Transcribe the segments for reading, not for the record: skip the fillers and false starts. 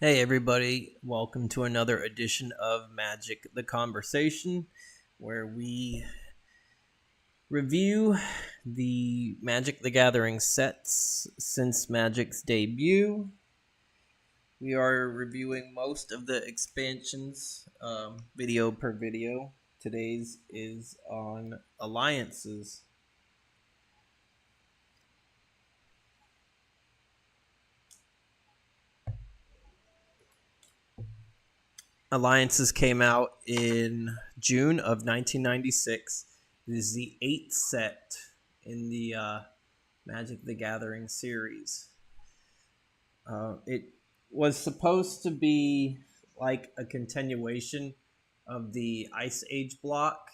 Hey everybody, welcome to another edition of Magic the Conversation, where we review the Magic the Gathering sets since Magic's debut. We are reviewing most of the expansions, video per video. Today's is on Alliances. Alliances came out in June of 1996. It is the 8th set in the Magic the Gathering series. It was supposed to be like a continuation of the Ice Age block.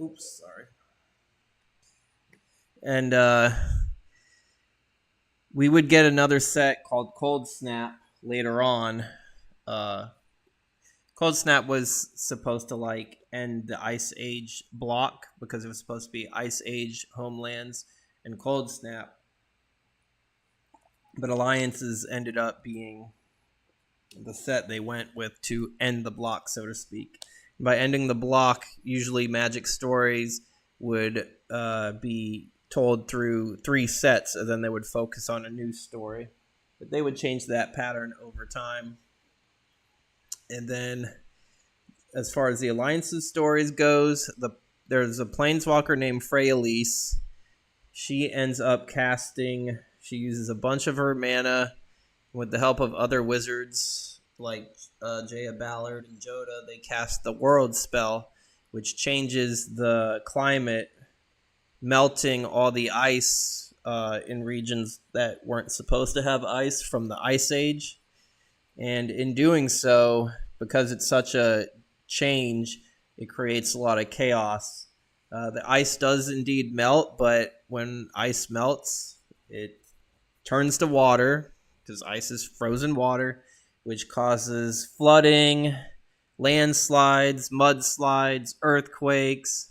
Oops, sorry. And we would get another set called Cold Snap later on. Uh, Cold Snap was supposed to like end the Ice Age block because it was supposed to be Ice Age homelands and Cold Snap. But Alliances ended up being the set they went with to end the block, so to speak. By ending the block, usually Magic stories would be told through 3 sets, and then they would focus on a new story. But they would change that pattern over time. And then, as far as the Alliances stories goes, there's a planeswalker named Freyalise. She ends up casting. She uses a bunch of her mana with the help of other wizards like Jaya Ballard and Joda. They cast the World spell, which changes the climate, melting all the ice in regions that weren't supposed to have ice from the Ice Age. And in doing so, because it's such a change, it creates a lot of chaos. The ice does indeed melt, but when ice melts, it turns to water because ice is frozen water, which causes flooding, landslides, mudslides, earthquakes.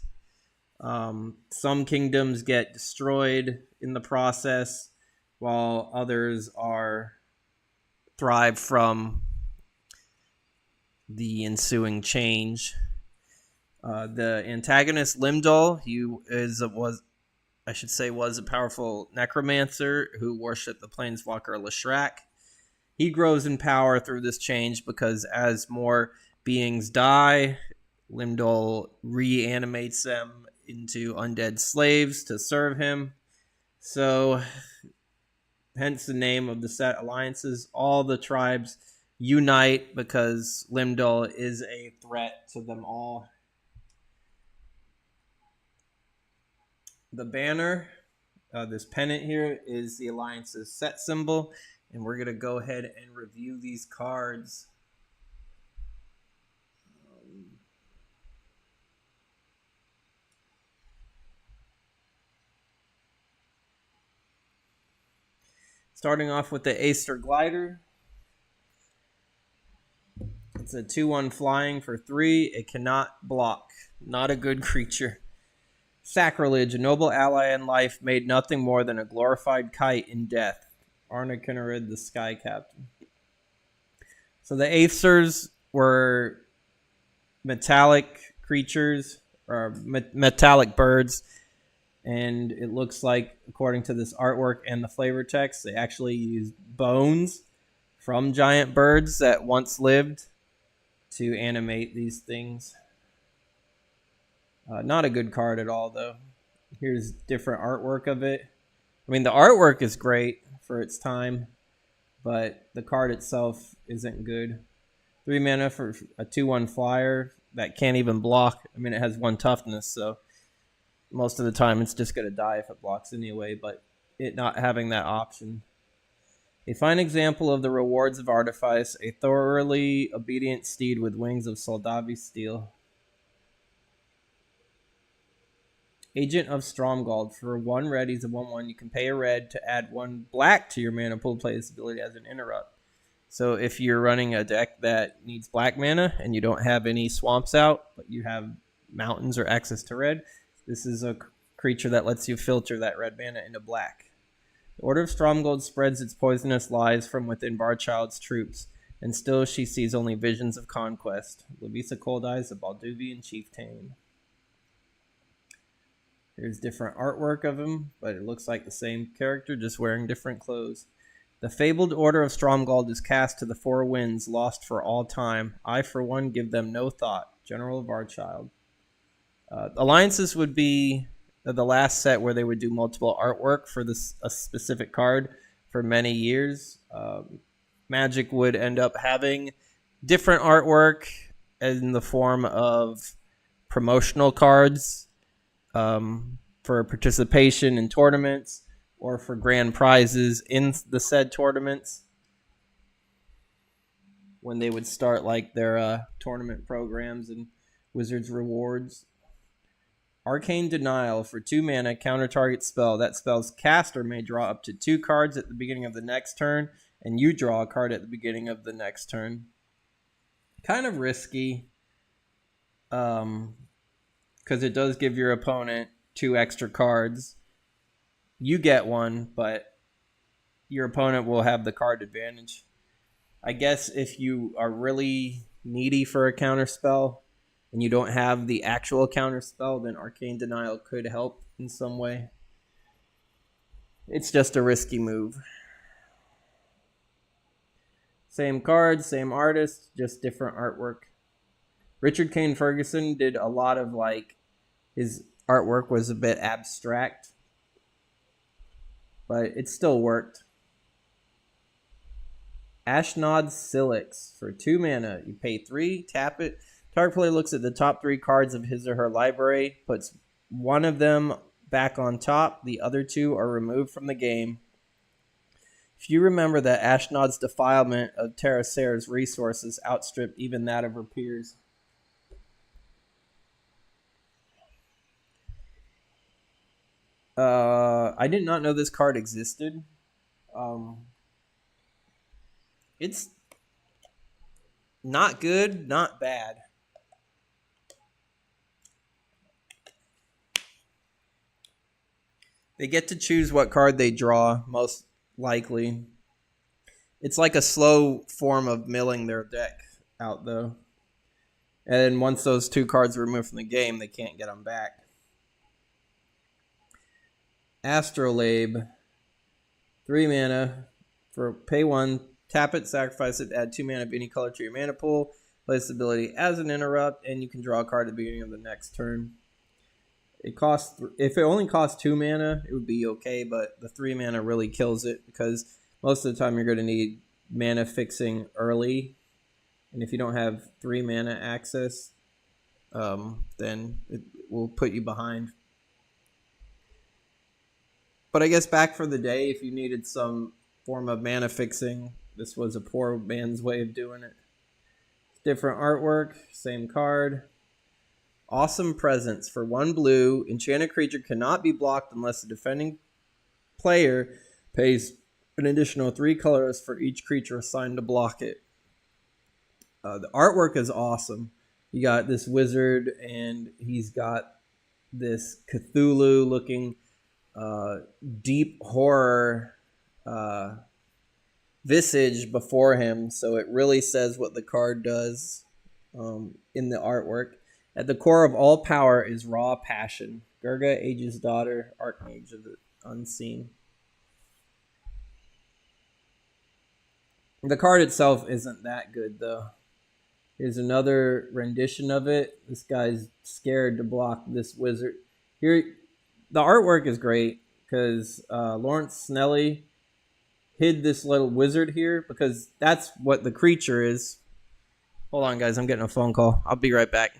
Some kingdoms get destroyed in the process, while others thrive from the ensuing change. The antagonist Limdol, was a powerful necromancer who worshipped the planeswalker Leshrac. He grows in power through this change because as more beings die, Limdol reanimates them into undead slaves to serve him. So, hence the name of the set Alliances. All the tribes unite because Limdol is a threat to them all. The banner, this pennant here, is the Alliance's set symbol, and we're going to go ahead and review these cards. Starting off with the Aster Glider. It's a 2/1 flying for 3. It cannot block. Not a good creature. Sacrilege, a noble ally in life, made nothing more than a glorified kite in death. Arna Kinnarid, the Sky Captain. So the Aethers were metallic creatures, or metallic birds, and it looks like, according to this artwork and the flavor text, they actually used bones from giant birds that once lived to animate these things. Not a good card at all, though. Here's different artwork of it. I mean, the artwork is great for its time, but the card itself isn't good. 3 mana for a 2/1 flyer that can't even block. I mean, it has 1 toughness, so most of the time it's just going to die if it blocks anyway, but it not having that option. A fine example of the rewards of Artifice, a thoroughly obedient steed with wings of Soldavi steel. Agent of Stromgald. For 1 red, he's a 1/1. You can pay a red to add 1 black to your mana pool, play this ability as an interrupt. So if you're running a deck that needs black mana and you don't have any swamps out, but you have mountains or access to red, this is a creature that lets you filter that red mana into black. The Order of Stromgold spreads its poisonous lies from within Barchild's troops, and still she sees only visions of conquest. Levisa Cold Eyes, the Balduvian Chieftain. There's different artwork of him, but it looks like the same character, just wearing different clothes. The fabled Order of Stromgold is cast to the four winds, lost for all time. I, for one, give them no thought. General of Barchild. Alliances would be the last set where they would do multiple artwork for this a specific card for many years. Magic would end up having different artwork in the form of promotional cards for participation in tournaments or for grand prizes in the said tournaments when they would start like their tournament programs and Wizards rewards. Arcane Denial for 2 mana, counter target spell. That spell's caster may draw up to 2 cards at the beginning of the next turn, and you draw a card at the beginning of the next turn. Kind of risky, because it does give your opponent 2 extra cards. You get 1, but your opponent will have the card advantage. I guess if you are really needy for a counter spell, and you don't have the actual counter spell, then Arcane Denial could help in some way. It's just a risky move. Same card, same artist, just different artwork. Richard Kane Ferguson did a lot of his artwork was a bit abstract, but it still worked. Ashnod Silix for 2 mana. You pay 3, tap it. Target player looks at the top 3 cards of his or her library, puts one of them back on top, the other 2 are removed from the game. If you remember that Ashnod's defilement of Terrasera's resources outstripped even that of her peers. I did not know this card existed. It's not good, not bad. They get to choose what card they draw, most likely. It's like a slow form of milling their deck out, though. And once those 2 cards are removed from the game, they can't get them back. Astrolabe. 3 mana. For pay 1, tap it, sacrifice it, add 2 mana of any color to your mana pool. Place the ability as an interrupt, and you can draw a card at the beginning of the next turn. It costs, if it only costs 2 mana, it would be okay, but the 3 mana really kills it because most of the time you're going to need mana fixing early, and if you don't have 3 mana access, then it will put you behind. But I guess back for the day, if you needed some form of mana fixing, this was a poor man's way of doing it. Different artwork, same card. Awesome Presence. For 1 blue, enchanted creature cannot be blocked unless the defending player pays an additional 3 colors for each creature assigned to block it. The artwork is awesome. You got this wizard, and he's got this Cthulhu-looking deep horror visage before him, so it really says what the card does in the artwork. At the core of all power is raw passion. Gurga, Aegis' daughter, Archmage of the Unseen. The card itself isn't that good, though. Here's another rendition of it. This guy's scared to block this wizard. Here, the artwork is great because Lawrence Snelly hid this little wizard here because that's what the creature is. Hold on, guys. I'm getting a phone call. I'll be right back.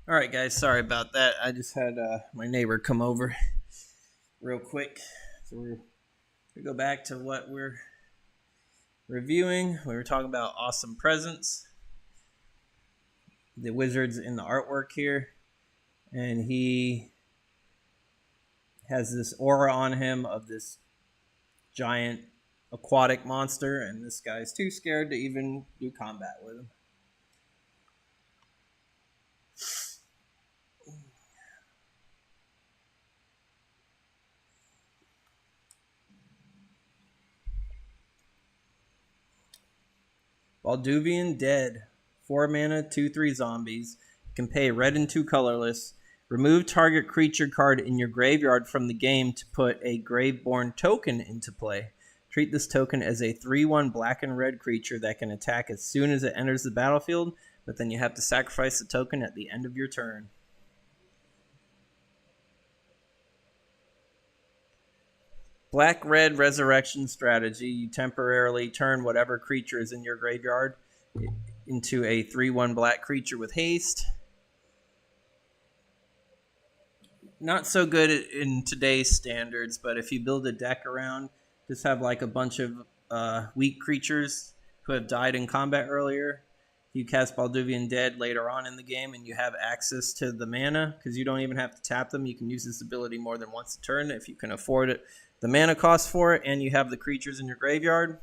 All right, guys. Sorry about that. I just had my neighbor come over real quick. So we go back to what we're reviewing. We were talking about Awesome Presents, the wizards in the artwork here, and he has this aura on him of this giant aquatic monster, and this guy's too scared to even do combat with him. Balduvian Dead. 4 mana, 2/3 zombies. You can pay red and 2 colorless. Remove target creature card in your graveyard from the game to put a Graveborn token into play. Treat this token as a 3/1 black and red creature that can attack as soon as it enters the battlefield, but then you have to sacrifice the token at the end of your turn. Black-red resurrection strategy. You temporarily turn whatever creature is in your graveyard into a 3/1 black creature with haste. Not so good in today's standards, but if you build a deck around, just have like a bunch of weak creatures who have died in combat earlier. You cast Balduvian Dead later on in the game and you have access to the mana, because you don't even have to tap them. You can use this ability more than once a turn if you can afford it. The mana cost for it, and you have the creatures in your graveyard.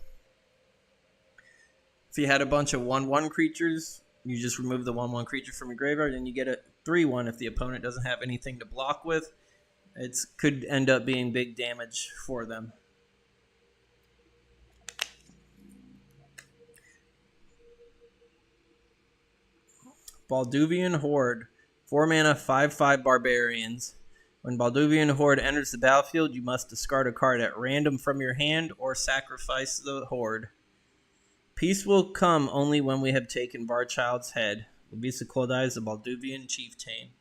If you had a bunch of 1/1 creatures, you just remove the 1/1 creature from your graveyard and you get a 3/1 if the opponent doesn't have anything to block with. It could end up being big damage for them. Balduvian Horde. 4 mana, 5/5 barbarians. When Balduvian Horde enters the battlefield, you must discard a card at random from your hand or sacrifice the Horde. Peace will come only when we have taken Varchild's head. Levisa Koldai is the Balduvian chieftain.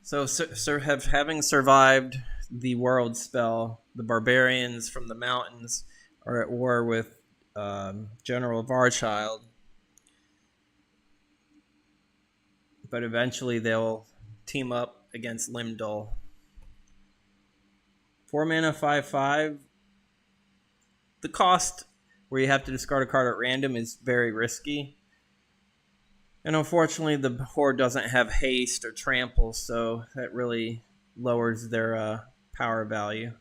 So, having survived the world spell, the barbarians from the mountains are at war with General Varchild. But eventually they'll team up against Limdol. 4 mana, 5/5. The cost where you have to discard a card at random is very risky. And unfortunately, the Horde doesn't have haste or trample, so that really lowers their power value.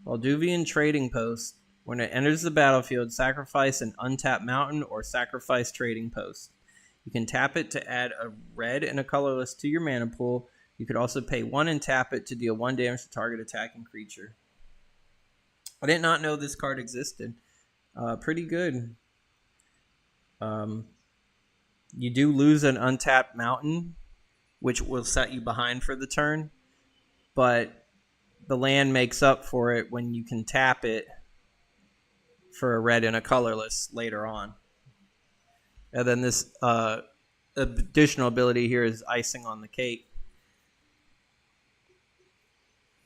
Balduvian Trading Post. When it enters the battlefield, sacrifice an untapped mountain or sacrifice Trading Post. You can tap it to add a red and a colorless to your mana pool. You could also pay 1 and tap it to deal 1 damage to target attacking creature. I did not know this card existed. Pretty good. You do lose an untapped mountain, which will set you behind for the turn, but the land makes up for it when you can tap it for a red and a colorless later on. And then this additional ability here is icing on the cake.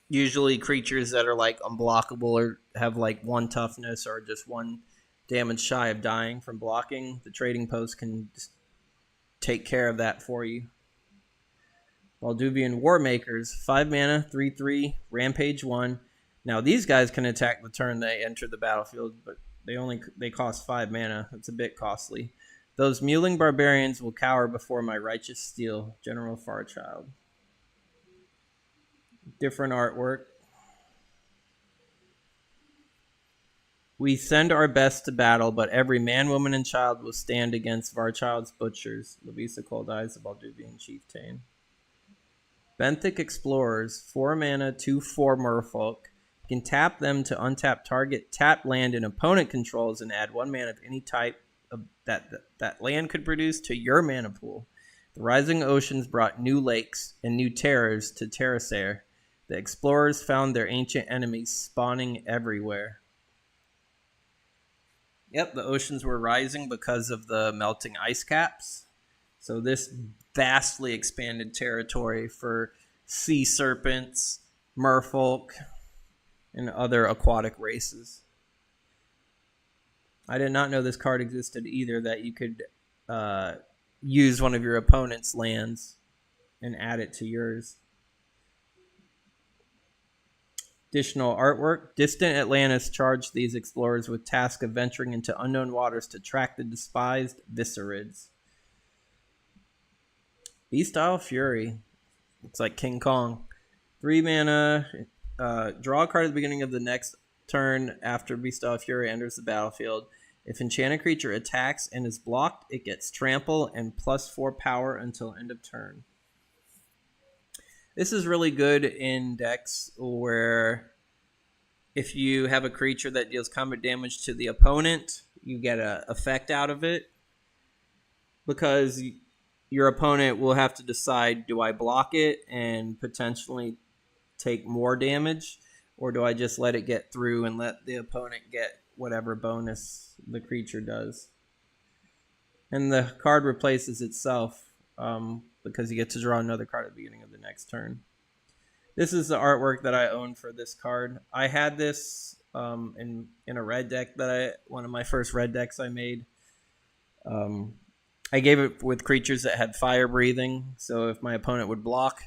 Usually creatures that are like unblockable or have like 1 toughness or just 1 damage shy of dying from blocking, the Trading Post can just take care of that for you. Balduvian Warmakers. 5 mana, 3/3, Rampage 1. Now these guys can attack the turn they enter the battlefield, but they cost 5 mana. That's a bit costly. Those mewling barbarians will cower before my righteous steel, General Varchild. Different artwork. We send our best to battle, but every man, woman, and child will stand against Varchild's butchers. Levisa Koldai is the Balduvian chieftain. Benthic Explorers. 4 mana, 2/4 merfolk. You can tap them to untap target tapped land an opponent controls and add 1 mana of any type that land could produce to your mana pool. The Rising Oceans brought new lakes and new terrors to Terrasair. The explorers found their ancient enemies spawning everywhere. Yep, the oceans were rising because of the melting ice caps. So this vastly expanded territory for sea serpents, merfolk, and other aquatic races. I did not know this card existed either, that you could use one of your opponent's lands and add it to yours. Additional artwork. Distant Atlantis charged these explorers with task of venturing into unknown waters to track the despised Viscerids. Beastile Fury. Looks like King Kong. 3 mana. Draw a card at the beginning of the next turn after Beastile Fury enters the battlefield. If enchanted creature attacks and is blocked, it gets trample and +4 power until end of turn. This is really good in decks where if you have a creature that deals combat damage to the opponent, you get an effect out of it. Because your opponent will have to decide, do I block it and potentially take more damage? Or do I just let it get through and let the opponent get whatever bonus the creature does? And the card replaces itself. Because you get to draw another card at the beginning of the next turn. This is the artwork that I own for this card. I had this in a red deck one of my first red decks I made. I gave it with creatures that had fire breathing, so if my opponent would block,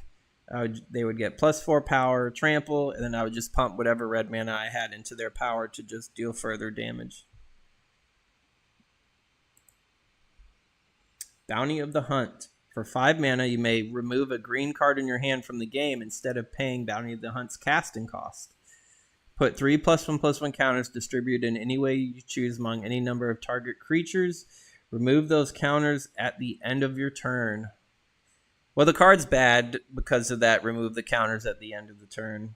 they would get +4 power, trample, and then I would just pump whatever red mana I had into their power to just deal further damage. Bounty of the Hunt. For 5 mana, you may remove a green card in your hand from the game instead of paying Bounty of the Hunt's casting cost. Put 3 +1/+1 counters distributed in any way you choose among any number of target creatures. Remove those counters at the end of your turn. Well, the card's bad because of that. Remove the counters at the end of the turn.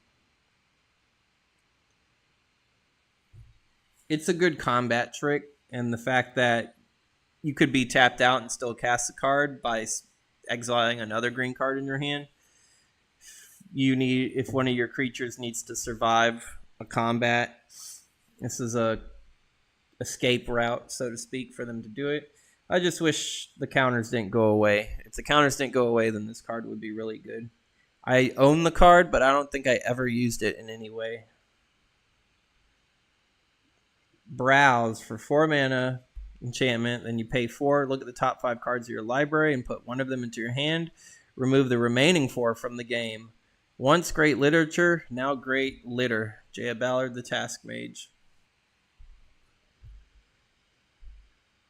It's a good combat trick, and the fact that you could be tapped out and still cast a card by exiling another green card in your hand. If one of your creatures needs to survive a combat, this is a escape route, so to speak, for them to do it. I just wish the counters didn't go away. If the counters didn't go away, then this card would be really good. I own the card, but I don't think I ever used it in any way. Browse. For 4 mana enchantment, then you pay 4, look at the top 5 cards of your library and put one of them into your hand. Remove the remaining 4 from the game. Once great literature, now great litter. Jaya Ballard, the Task Mage.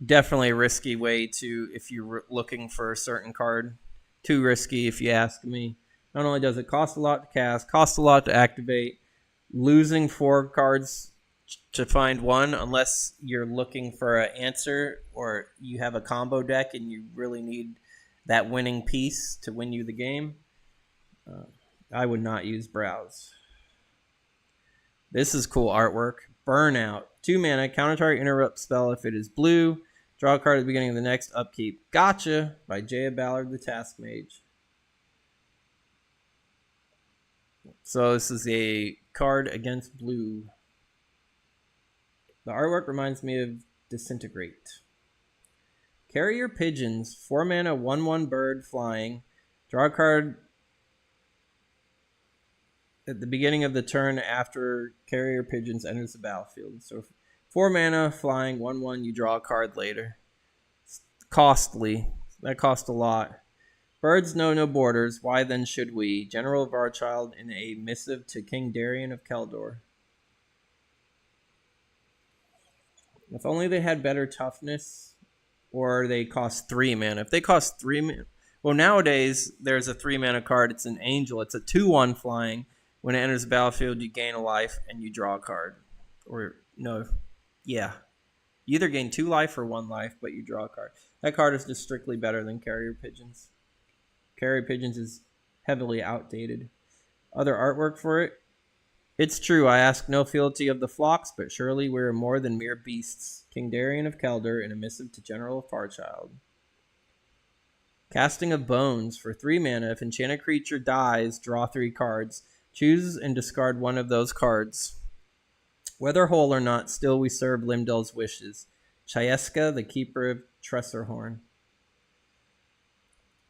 Definitely a risky way to, if you're looking for a certain card. Too risky, if you ask me. Not only does it cost a lot to cast, cost a lot to activate, losing 4 cards to find one, unless you're looking for an answer or you have a combo deck and you really need that winning piece to win you the game, I would not use Browse. This is cool artwork. Burnout. 2 mana, counter target interrupt spell if it is blue. Draw a card at the beginning of the next upkeep. Gotcha! By Jaya Ballard, the Task Mage. So this is a card against blue. The artwork reminds me of Disintegrate. Carrier Pigeons. 4 mana, 1/1 bird flying. Draw a card at the beginning of the turn after Carrier Pigeons enters the battlefield. So 4 mana, flying, 1/1, you draw a card later. It's costly. That cost a lot. Birds know no borders. Why then should we? General of Varchild in a missive to King Darien of Keldor. If only they had better toughness, or they cost 3 mana. If they cost 3 mana... Well, nowadays, there's a 3 mana card. It's an Angel. It's a 2/1 flying. When it enters the battlefield, you gain a life and you draw a card. Or, no. Yeah. You either gain 2 life or 1 life, but you draw a card. That card is just strictly better than Carrier Pigeons. Carrier Pigeons is heavily outdated. Other artwork for it. It's true, I ask no fealty of the flocks, but surely we are more than mere beasts. King Darien of Keldor in a missive to General of Farchild. Casting of Bones. For 3 mana, if enchanted creature dies, draw 3 cards. Choose and discard one of those cards. Whether whole or not, still we serve Limdell's wishes. Chieska, the Keeper of Tressorhorn.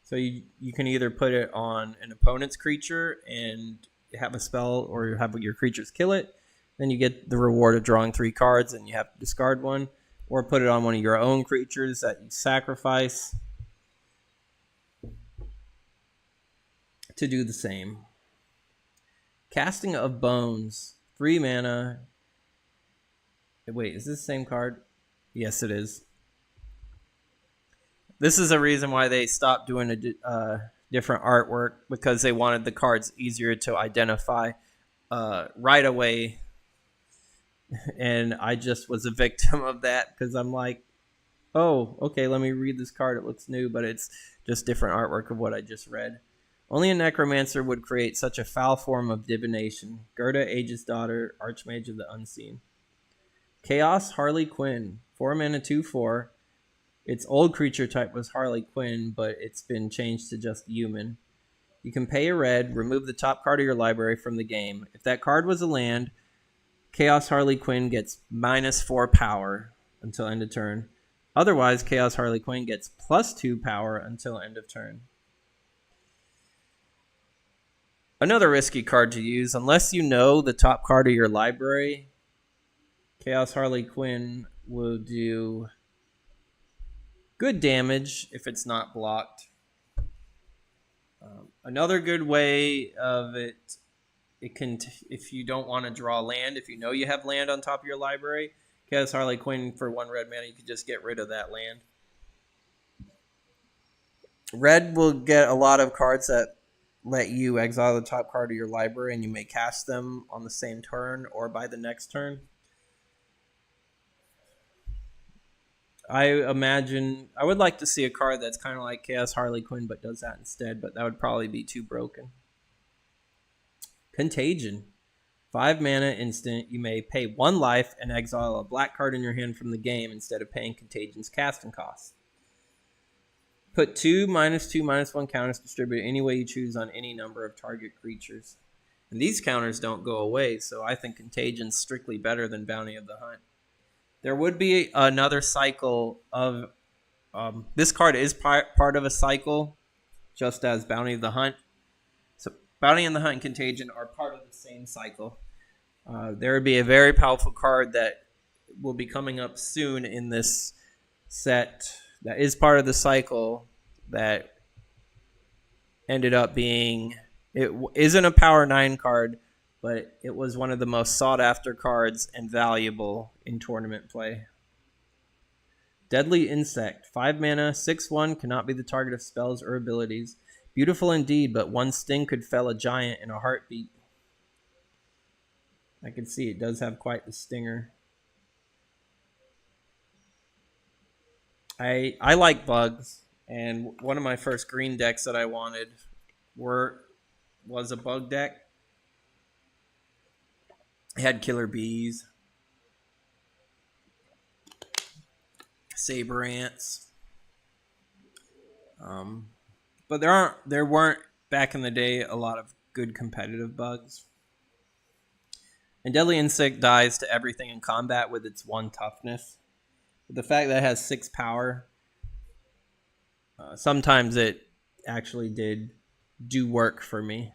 So you can either put it on an opponent's creature and have a spell, or have your creatures kill it. Then you get the reward of drawing 3 cards and you have to discard one. or put it on one of your own creatures that you sacrifice to do the same. Casting of Bones, 3 mana. Wait, is this the same card? Yes, it is. This is a reason why they stopped doing a different artwork, because they wanted the cards easier to identify right away. And I just was a victim of that, because I'm like, oh, okay, let me read this card. It looks new, but it's just different artwork of what I just read. Only a necromancer would create such a foul form of divination. Gerda, Aegis Daughter, Archmage of the Unseen. Chaos Harley Quinn, 4 mana, 2/4. Its old creature type was Harley Quinn, but it's been changed to just human. You can pay a red, remove the top card of your library from the game. If that card was a land, Chaos Harley Quinn gets -4 power until end of turn. Otherwise, Chaos Harley Quinn gets +2 power until end of turn. Another risky card to use, unless you know the top card of your library, Chaos Harley Quinn will do good damage if it's not blocked. Another good way of it can, if you don't want to draw land, if you know you have land on top of your library, Chaos Harley Quinn for 1 red mana, you can just get rid of that land. Red will get a lot of cards that let you exile the top card of your library, and you may cast them on the same turn or by the next turn. I imagine I would like to see a card that's kind of like Chaos Harley Quinn but does that instead, but that would probably be too broken. Contagion. 5 mana instant. You may pay 1 life and exile a black card in your hand from the game instead of paying Contagion's casting cost. Put 2 -2/-1 counters distributed any way you choose on any number of target creatures. And these counters don't go away, so I think Contagion's strictly better than Bounty of the Hunt. There would be another cycle of... this card is part of a cycle, just as Bounty of the Hunt. So Bounty of the Hunt and Contagion are part of the same cycle. There would be a very powerful card that will be coming up soon in this set that is part of the cycle that ended up being... It isn't a Power 9 card, but it was one of the most sought-after cards and valuable in tournament play. Deadly Insect. 5 mana, 6/1, cannot be the target of spells or abilities. Beautiful indeed, but 1 sting could fell a giant in a heartbeat. I can see it does have quite the stinger. I like bugs, and one of my first green decks that I wanted was a bug deck. It had killer bees, saber ants, but there weren't back in the day a lot of good competitive bugs. And Deadly Insect dies to everything in combat with its 1 toughness. But the fact that it has 6 power, sometimes it actually did do work for me.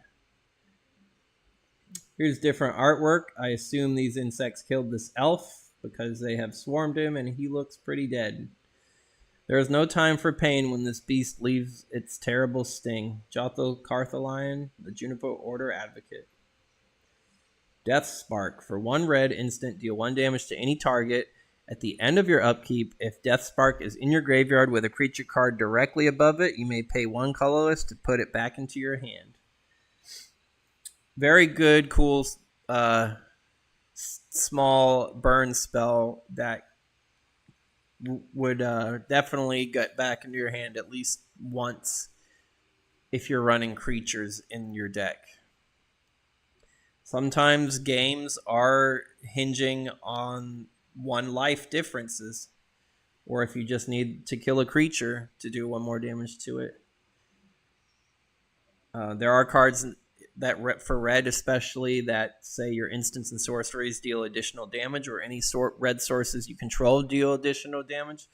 Here's different artwork. I assume these insects killed this elf because they have swarmed him and he looks pretty dead. There is no time for pain when this beast leaves its terrible sting. Jotho Carthalion, the Juniper Order Advocate. Death Spark. For 1 red instant, deal 1 damage to any target. At the end of your upkeep, if Death Spark is in your graveyard with a creature card directly above it, you may pay 1 colorless to put it back into your hand. Very good, cool, small burn spell that would definitely get back into your hand at least once if you're running creatures in your deck. Sometimes games are hinging on 1 life differences, or if you just need to kill a creature to do 1 more damage to it. There are cards that for red especially that say your instants and sorceries deal additional damage, or any red sources you control deal additional damage,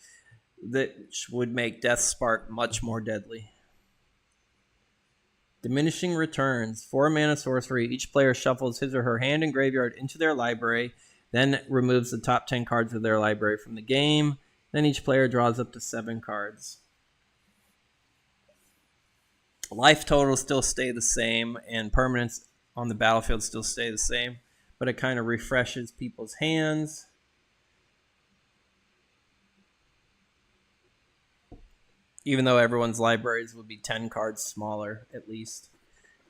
that would make Death Spark much more deadly. Diminishing Returns. 4 mana sorcery. Each player shuffles his or her hand and graveyard into their library. then removes the top 10 cards of their library from the game. Then each player draws up to 7 cards. Life totals still stay the same, and permanents on the battlefield still stay the same, but it kind of refreshes people's hands. Even though everyone's libraries would be 10 cards smaller, at least.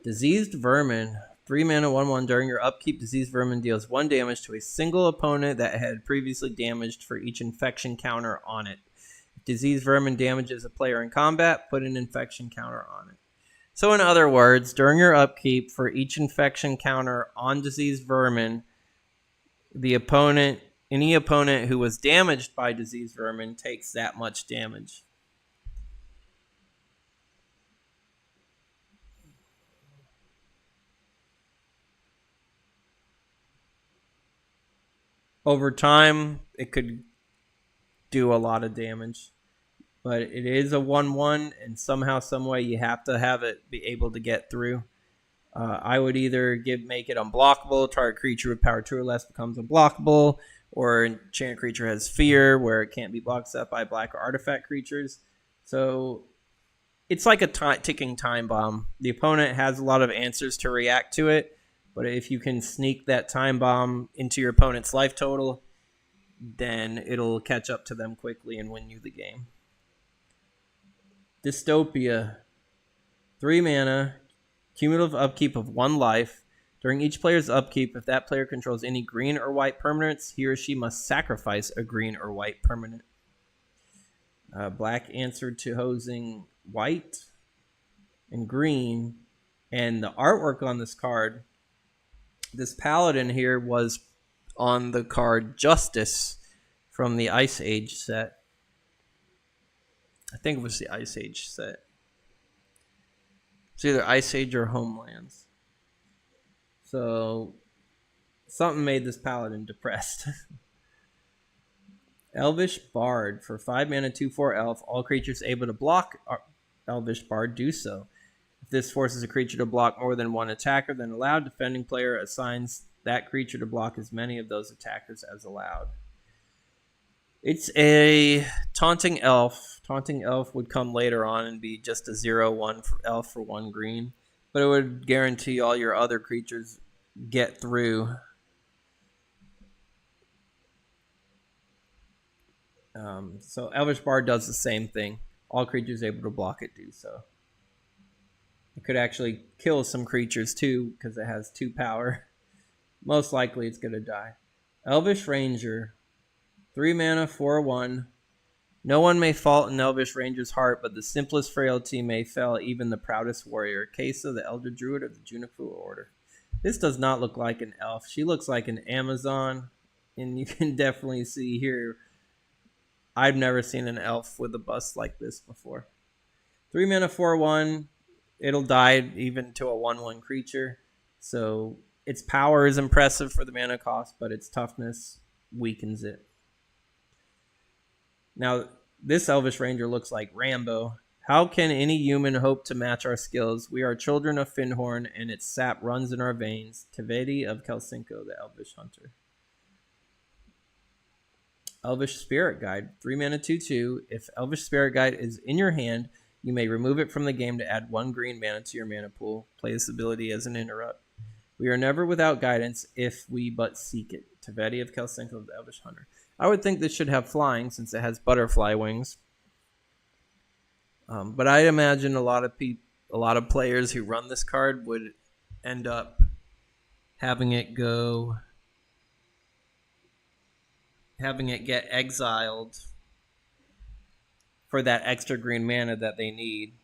Diseased Vermin. 3 mana, 1/1. During your upkeep, Diseased Vermin deals 1 damage to a single opponent that had previously damaged for each infection counter on it. If Diseased Vermin damages a player in combat, put an infection counter on it. So in other words, during your upkeep, for each infection counter on Diseased Vermin, any opponent who was damaged by Diseased Vermin takes that much damage. Over time, it could do a lot of damage. But it is a 1/1, and somehow, some way, you have to have it be able to get through. I would either make it unblockable, target creature with power 2 or less becomes unblockable, or enchant creature has fear, where it can't be blocked up by black or artifact creatures. So it's like a ticking time bomb. The opponent has a lot of answers to react to it, but if you can sneak that time bomb into your opponent's life total, then it'll catch up to them quickly and win you the game. Dystopia. 3 mana, cumulative upkeep of 1 life. During each player's upkeep, if that player controls any green or white permanents, he or she must sacrifice a green or white permanent. Black answered to hosing white and green. And the artwork on this card, this paladin here was on the card Justice from the Ice Age set. I think it was the Ice Age set. It's either Ice Age or Homelands. So something made this paladin depressed. Elvish Bard. For 5 mana, 2/4 elf. All creatures able to block Elvish Bard do so. If this forces a creature to block more than one attacker than allowed, defending player assigns that creature to block as many of those attackers as allowed. It's a Taunting Elf. Taunting Elf would come later on and be just a 0/1 elf for 1 green. But it would guarantee all your other creatures get through. So Elvish Bard does the same thing. All creatures able to block it do so. It could actually kill some creatures too, because it has 2 power. Most likely it's going to die. Elvish Ranger. 3 mana, 4/1. No one may fault an Elvish Ranger's heart, but the simplest frailty may fell even the proudest warrior. Case of the Elder Druid of the Junifu Order. This does not look like an elf. She looks like an Amazon, and you can definitely see here, I've never seen an elf with a bust like this before. 3 mana, 4/1. It'll die even to a 1/1 creature. So its power is impressive for the mana cost, but its toughness weakens it. Now, this Elvish Ranger looks like Rambo. How can any human hope to match our skills? We are children of Fyndhorn, and its sap runs in our veins. Tevedi of Kelsinko, the Elvish Hunter. Elvish Spirit Guide. 3 mana, 2/2. If Elvish Spirit Guide is in your hand, you may remove it from the game to add 1 green mana to your mana pool. Play this ability as an interrupt. We are never without guidance if we but seek it. Tevedi of Kelsinko, the Elvish Hunter. I would think this should have flying since it has butterfly wings. But I imagine a lot of players who run this card would end up having it get exiled for that extra green mana that they need,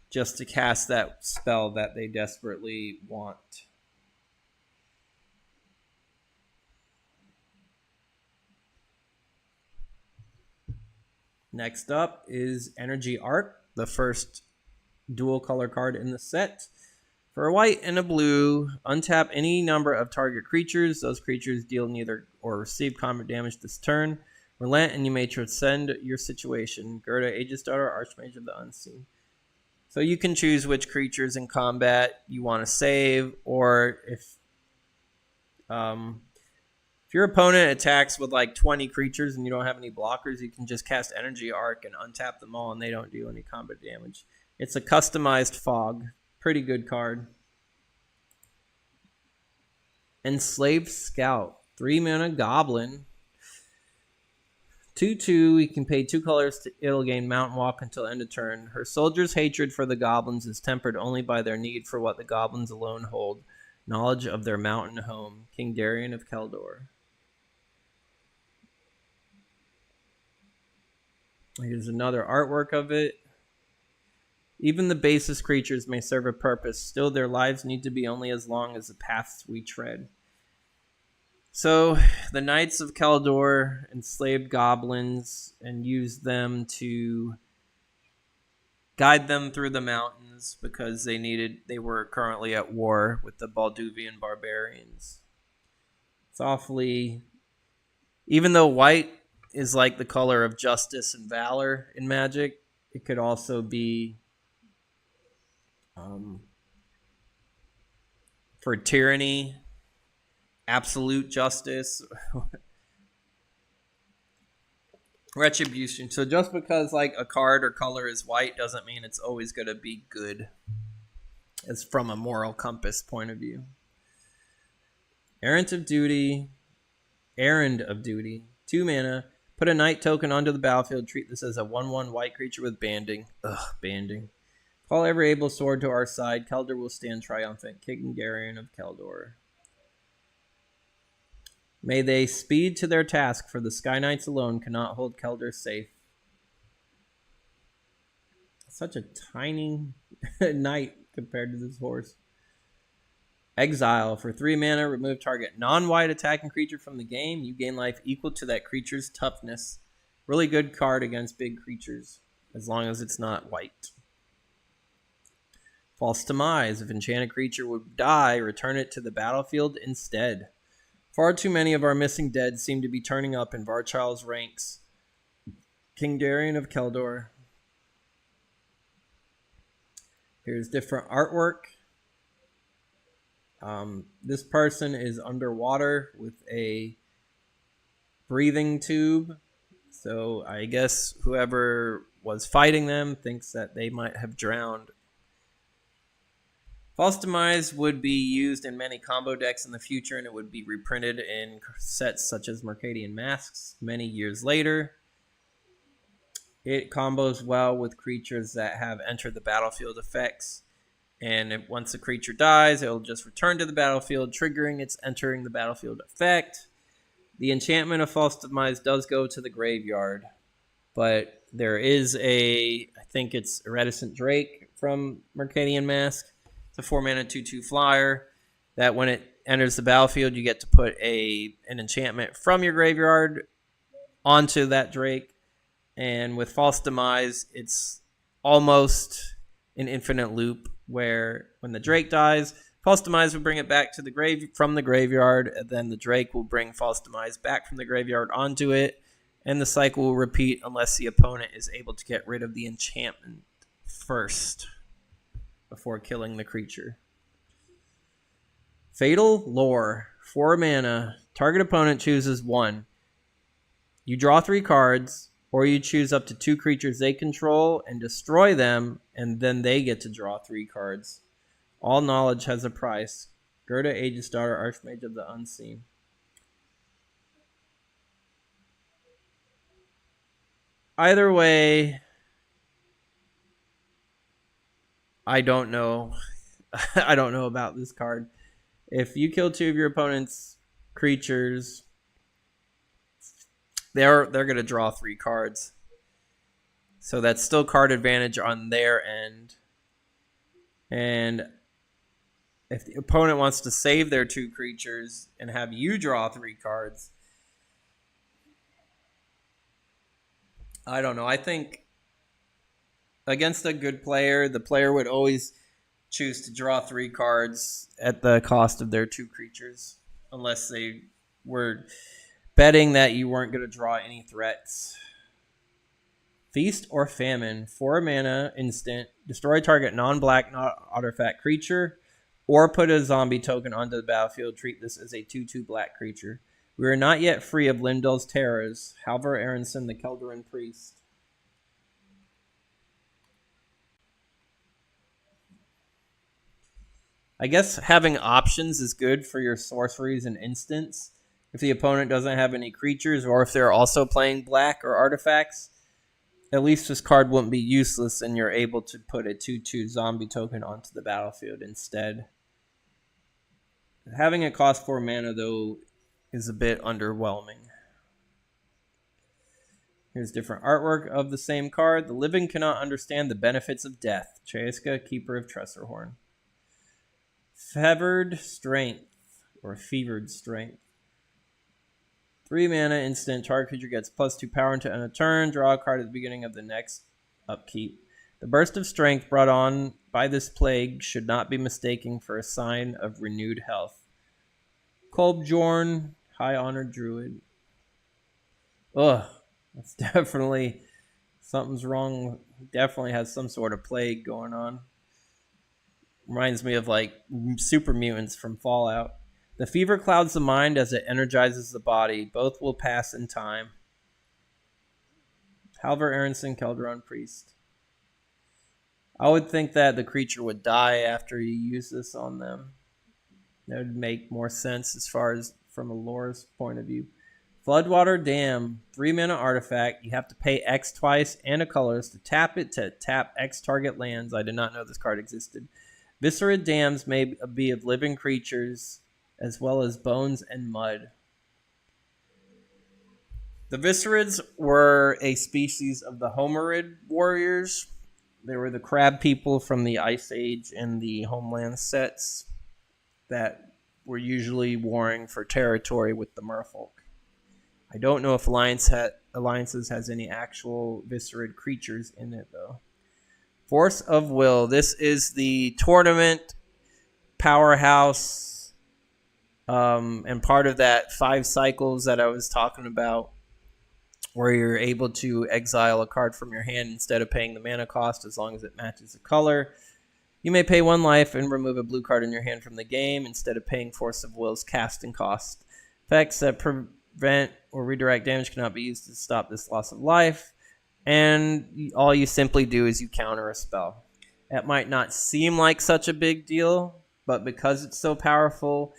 just to cast that spell that they desperately want. Next up is Energy Arc, the first dual color card in the set. For a white and a blue, untap any number of target creatures. Those creatures deal neither or receive combat damage this turn. Relent, and you may transcend your situation. Gerda, Aegis Daughter, Archmage of the Unseen. So you can choose which creatures in combat you want to save, or if If your opponent attacks with like 20 creatures and you don't have any blockers, you can just cast Energy Arc and untap them all and they don't do any combat damage. It's a customized fog. Pretty good card. Enslaved Scout. 3 mana goblin. 2/2. You can pay 2 colors. It'll gain Mountain Walk until end of turn. Her soldiers' hatred for the goblins is tempered only by their need for what the goblins alone hold. Knowledge of their mountain home. King Darion of Keldor. Here's another artwork of it. Even the basest creatures may serve a purpose. Still, their lives need to be only as long as the paths we tread. So, the Knights of Keldor enslaved goblins and used them to guide them through the mountains because they were currently at war with the Balduvian barbarians. It's awfully... Even though white is like the color of justice and valor in Magic, it could also be for tyranny, absolute justice, retribution. So just because like a card or color is white doesn't mean it's always going to be good. It's from a moral compass point of view. Errand of Duty. 2 mana. Put a Knight token onto the battlefield. Treat this as a 1/1 white creature with banding. Banding. Call every able sword to our side. Keldor will stand triumphant. King Darion of Keldor. May they speed to their task, for the Sky Knights alone cannot hold Keldor safe. Such a tiny knight compared to this horse. Exile. For 3 mana, remove target non-white attacking creature from the game. You gain life equal to that creature's toughness. Really good card against big creatures, as long as it's not white. False Demise. If enchanted creature would die, return it to the battlefield instead. Far too many of our missing dead seem to be turning up in Varchal's ranks. King Darion of Keldor. Here's different artwork. This person is underwater with a breathing tube. So I guess whoever was fighting them thinks that they might have drowned. False Demise would be used in many combo decks in the future, and it would be reprinted in sets such as Mercadian Masks many years later. It combos well with creatures that have entered the battlefield effects. And once a creature dies, it'll just return to the battlefield, triggering its entering the battlefield effect. The enchantment of False Demise does go to the graveyard. But there is I think it's Iridescent Drake from Mercadian Mask. It's a 4-mana 2/2 flyer that when it enters the battlefield, you get to put an enchantment from your graveyard onto that Drake. And with False Demise, it's almost an infinite loop where when the Drake dies, False Demise will bring it back to from the graveyard, and then the Drake will bring False Demise back from the graveyard onto it, and the cycle will repeat unless the opponent is able to get rid of the enchantment first before killing the creature. Fatal Lore. 4 mana. Target opponent chooses 1. You draw 3 cards, or you choose up to 2 creatures they control and destroy them, and then they get to draw 3 cards. All knowledge has a price. Gerda, Aegis Daughter, Archmage of the Unseen. Either way, I don't know. I don't know about this card. If you kill 2 of your opponent's creatures, they're going to draw 3 cards. So that's still card advantage on their end. And if the opponent wants to save their 2 creatures and have you draw 3 cards, I don't know. I think against a good player, the player would always choose to draw 3 cards at the cost of their 2 creatures, unless they were betting that you weren't going to draw any threats. Feast or Famine. 4 mana, instant. Destroy target non-black, not artifact creature. or put a zombie token onto the battlefield. Treat this as a 2/2 black creature. We are not yet free of Lindell's terrors. Halvar Aronson, the Kelderin Priest. I guess having options is good for your sorceries and instants. If the opponent doesn't have any creatures, or if they're also playing black or artifacts, at least this card wouldn't be useless and you're able to put a 2/2 zombie token onto the battlefield instead. Having it cost 4 mana, though, is a bit underwhelming. Here's different artwork of the same card. The living cannot understand the benefits of death. Chayska, Keeper of Tressorhorn. Fevered Strength, or Fevered Strength. 3 mana instant. Target creature gets +2 power into end of turn. Draw a card at the beginning of the next upkeep. The burst of strength brought on by this plague should not be mistaken for a sign of renewed health. Kolbjorn, High Honored Druid. Ugh, that's definitely something's wrong. He definitely has some sort of plague going on. Reminds me of like super mutants from Fallout. The fever clouds the mind as it energizes the body. Both will pass in time. Halvar Aronson, Kelderin Priest. I would think that the creature would die after you use this on them. That would make more sense as far as from a lore's point of view. Floodwater Dam, 3 mana artifact. You have to pay X twice and a colorless to tap it to tap X target lands. I did not know this card existed. Viscerid Dams may be of living creatures as well as bones and mud. The Viscerids were a species of the Homerid warriors. They were the crab people from the Ice Age and the Homeland sets that were usually warring for territory with the merfolk. I don't know if Alliances has any actual Viscerid creatures in it, though. Force of Will. This is the tournament powerhouse and part of that 5 cycles that I was talking about, where you're able to exile a card from your hand instead of paying the mana cost as long as it matches the color. You may pay 1 life and remove a blue card in your hand from the game instead of paying Force of Will's casting cost. Effects that prevent or redirect damage cannot be used to stop this loss of life. And all you simply do is you counter a spell. That might not seem like such a big deal, but because it's so powerful,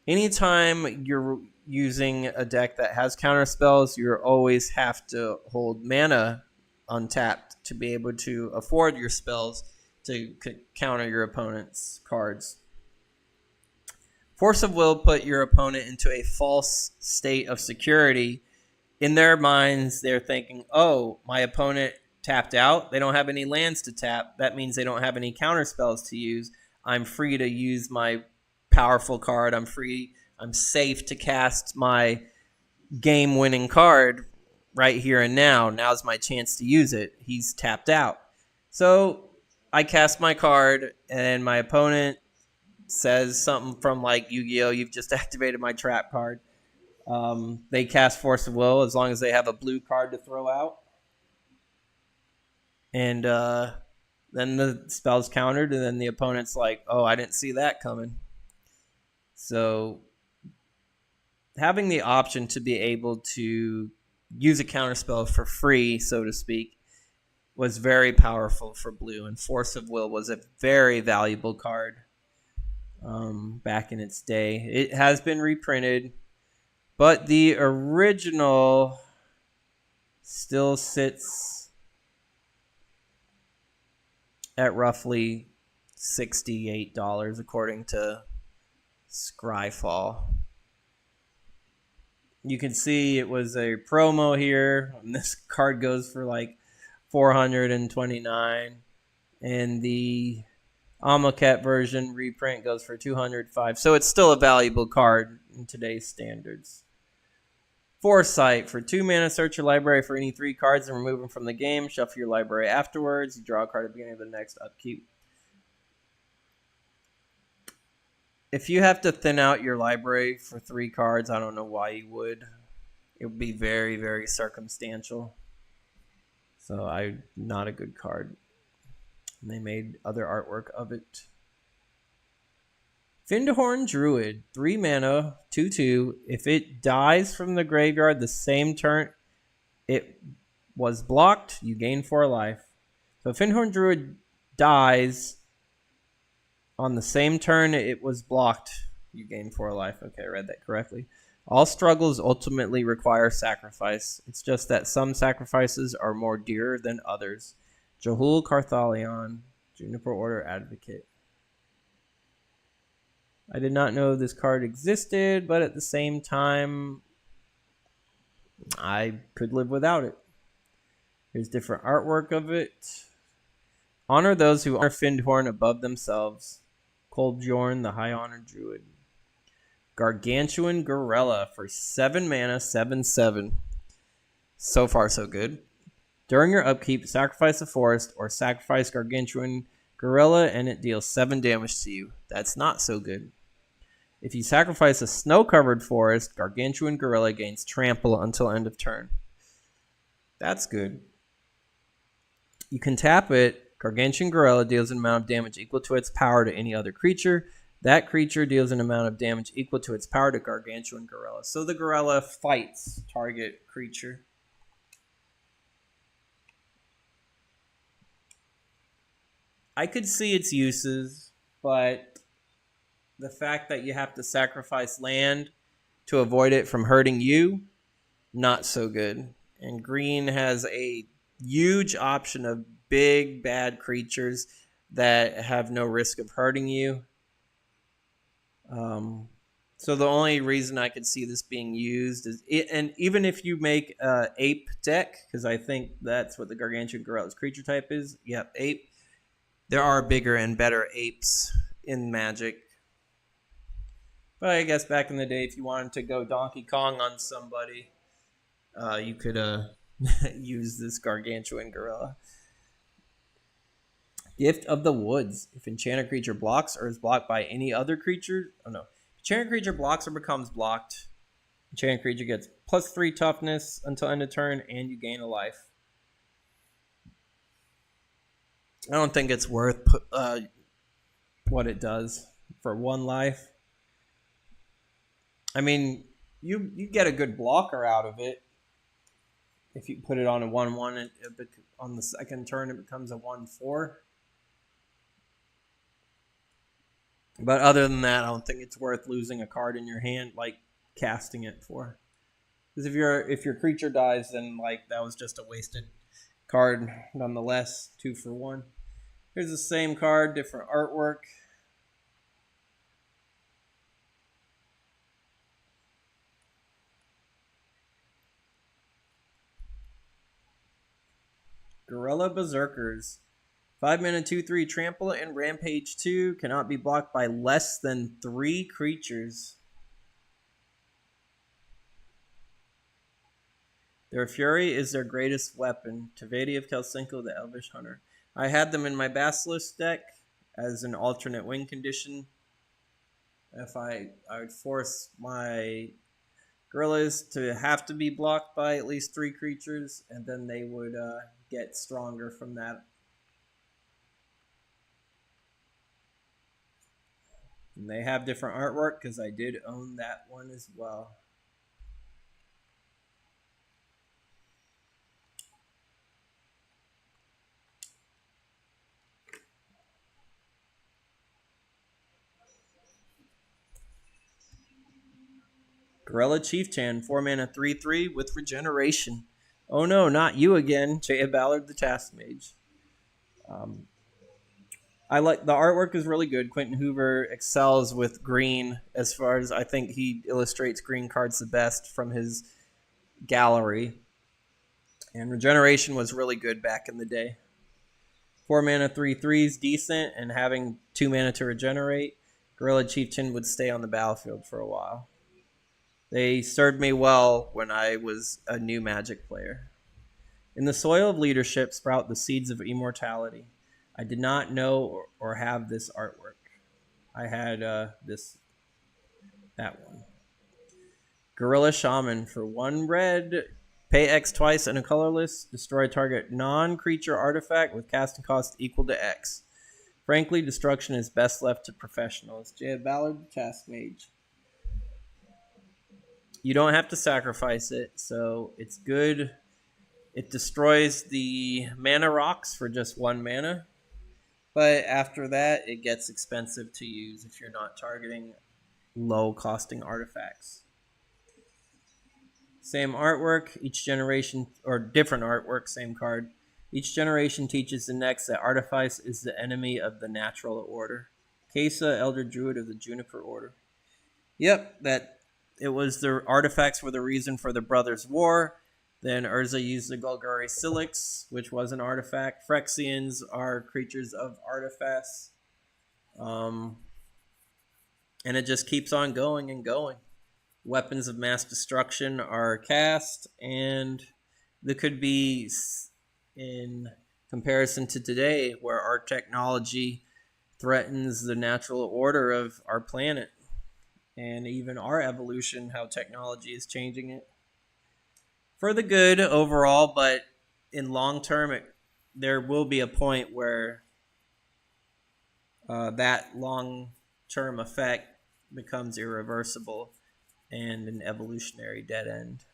anytime you're using a deck that has counter spells, you always have to hold mana untapped to be able to afford your spells to counter your opponent's cards. Force of Will put your opponent into a false state of security. In their minds, they're thinking, oh, my opponent tapped out. They don't have any lands to tap. That means they don't have any counter spells to use. I'm free to use my powerful card. I'm safe to cast my game-winning card right here and now. Now's my chance to use it. He's tapped out. So I cast my card, and my opponent says something from like Yu-Gi-Oh! You've just activated my trap card. They cast Force of Will as long as they have a blue card to throw out. And then the spell's countered, and then the opponent's like, oh, I didn't see that coming. So having the option to be able to use a counterspell for free, so to speak, was very powerful for blue. And Force of Will was a very valuable card back in its day. It has been reprinted, but the original still sits at roughly $68 according to Scryfall. You can see it was a promo here, and this card goes for like $429, and the Amoket version reprint goes for $205. So it's still a valuable card in today's standards. Foresight. For 2 mana, search your library for any 3 cards and remove them from the game. Shuffle your library afterwards. You draw a card at the beginning of the next upkeep. If you have to thin out your library for 3 cards, I don't know why you would. It would be very, very circumstantial. So not a good card. And they made other artwork of it. Findhorn Druid, 3 mana, 2/2. If it dies from the graveyard the same turn it was blocked, you gain 4 life. So if Findhorn Druid dies on the same turn it was blocked, you gain 4 life. Okay, I read that correctly. All struggles ultimately require sacrifice. It's just that some sacrifices are more dear than others. Jahul Carthalion, Juniper Order Advocate. I did not know this card existed, but at the same time, I could live without it. Here's different artwork of it. Honor those who honor Findhorn above themselves. Kolbjorn, the High Honor Druid. Gargantuan Gorilla for 7 mana, 7/7. So far, so good. During your upkeep, sacrifice a forest or sacrifice Gargantuan Gorilla and it deals 7 damage to you. That's not so good. If you sacrifice a snow-covered forest, Gargantuan Gorilla gains trample until end of turn. That's good. You can tap it. Gargantuan Gorilla deals an amount of damage equal to its power to any other creature. That creature deals an amount of damage equal to its power to Gargantuan Gorilla. So the Gorilla fights target creature. I could see its uses, but the fact that you have to sacrifice land to avoid it from hurting you, not so good. And green has a huge option of big, bad creatures that have no risk of hurting you. So the only reason I could see this being used is, and even if you make ape deck, because I think that's what the Gargantuan Gorilla's creature type is. Yep, ape. There are bigger and better apes in Magic. But I guess back in the day, if you wanted to go Donkey Kong on somebody, you could use this Gargantuan Gorilla. Gift of the Woods. If enchanted creature blocks or is blocked by any other creature... Oh, no. If enchanted creature blocks or becomes blocked, enchanted creature gets +3 toughness until end of turn, and you gain a life. I don't think it's worth what it does for 1 life. I mean, you get a good blocker out of it. If you put it on a 1/1, on the second turn it becomes a 1/4. But other than that, I don't think it's worth losing a card in your hand, like casting it for. Because if your creature dies, then like that was just a wasted card nonetheless. 2 for 1. Here's the same card, different artwork. Gorilla Berserkers. 5 mana, 2/3, trample and rampage 2. Cannot be blocked by less than 3 creatures. Their fury is their greatest weapon. Taveti of Kelsinko, the Elvish Hunter. I had them in my Basilisk deck as an alternate win condition. If I would force my gorillas to have to be blocked by at least 3 creatures, and then they would get stronger from that. And they have different artwork because I did own that one as well. Gorilla Chieftain, 4 mana, 3/3 with regeneration. Oh no, not you again, Jaya Ballard the Task Mage. I like the artwork is really good. Quentin Hoover excels with green as far as I think he illustrates green cards the best from his gallery. And regeneration was really good back in the day. 4 mana, 3/3 is decent, and having 2 mana to regenerate, Gorilla Chieftain would stay on the battlefield for a while. They served me well when I was a new Magic player. In the soil of leadership sprout the seeds of immortality. I did not know or have this artwork. I had that one. Gorilla Shaman for 1 red. Pay X twice and a colorless. Destroy a target non-creature artifact with casting cost equal to X. Frankly, destruction is best left to professionals. Jaya Ballard, the Task Mage. You don't have to sacrifice it, so it's good. It destroys the mana rocks for just 1 mana. But after that, it gets expensive to use if you're not targeting low-costing artifacts. Same artwork, each generation, or different artwork, same card. Each generation teaches the next that Artifice is the enemy of the natural order. Kesa, Elder Druid of the Juniper Order. Yep, that it was the artifacts were the reason for the Brothers' War. Then Urza used the Golgari Silix, which was an artifact. Phyrexians are creatures of artifacts. And it just keeps on going and going. Weapons of mass destruction are cast, and there could be, in comparison to today, where our technology threatens the natural order of our planet and even our evolution, how technology is changing it for the good overall, but in long term, there will be a point where that long term effect becomes irreversible and an evolutionary dead end.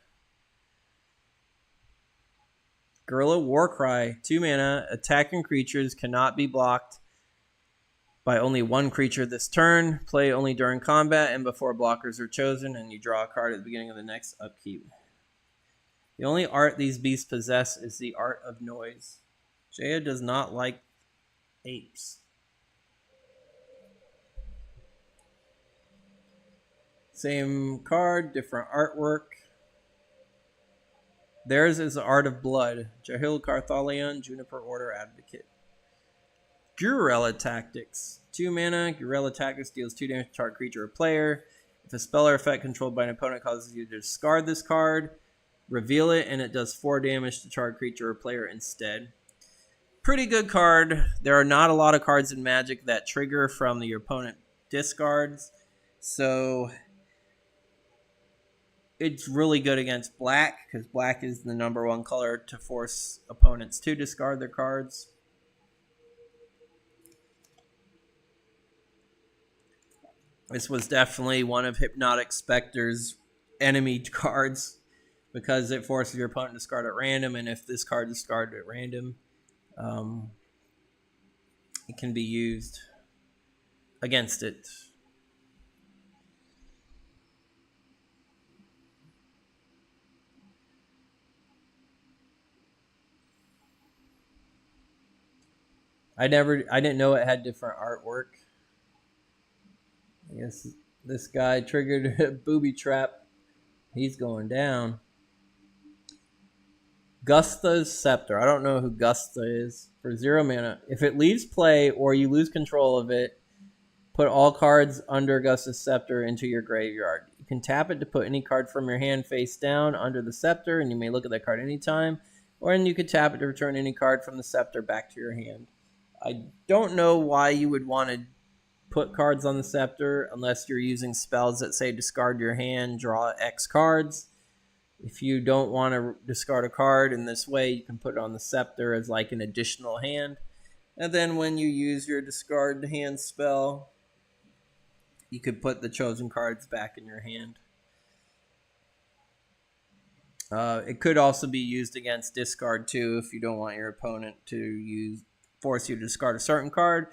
Guerrilla Warcry, 2 mana. Attacking creatures cannot be blocked by only 1 creature this turn. Play only during combat and before blockers are chosen, and you draw a card at the beginning of the next upkeep. The only art these beasts possess is the art of noise. Jaya does not like apes. Same card, different artwork. Theirs is the Art of Blood. Jahil Carthalion, Juniper Order Advocate. Gurella Tactics. 2 mana. Gurella Tactics deals 2 damage to target creature or player. If a spell or effect controlled by an opponent causes you to discard this card, reveal it, and it does 4 damage to target creature or player instead. Pretty good card. There are not a lot of cards in Magic that trigger from your opponent discards, so it's really good against black, because black is the number 1 color to force opponents to discard their cards. This was definitely one of Hypnotic Specter's enemy cards, because it forces your opponent to discard at random, and if this card is discarded at random, it can be used against it. I didn't know it had different artwork. I guess this guy triggered a booby trap. He's going down. Gusta's Scepter. I don't know who Gusta is. For 0 mana. If it leaves play or you lose control of it, put all cards under Gusta's Scepter into your graveyard. You can tap it to put any card from your hand face down under the Scepter, and you may look at that card anytime. Or you could tap it to return any card from the Scepter back to your hand. I don't know why you would want to put cards on the Scepter unless you're using spells that say discard your hand, draw X cards. If you don't want to discard a card in this way, you can put it on the Scepter as like an additional hand. And then when you use your discard hand spell, you could put the chosen cards back in your hand. It could also be used against discard too if you don't want your opponent to force you to discard a certain card.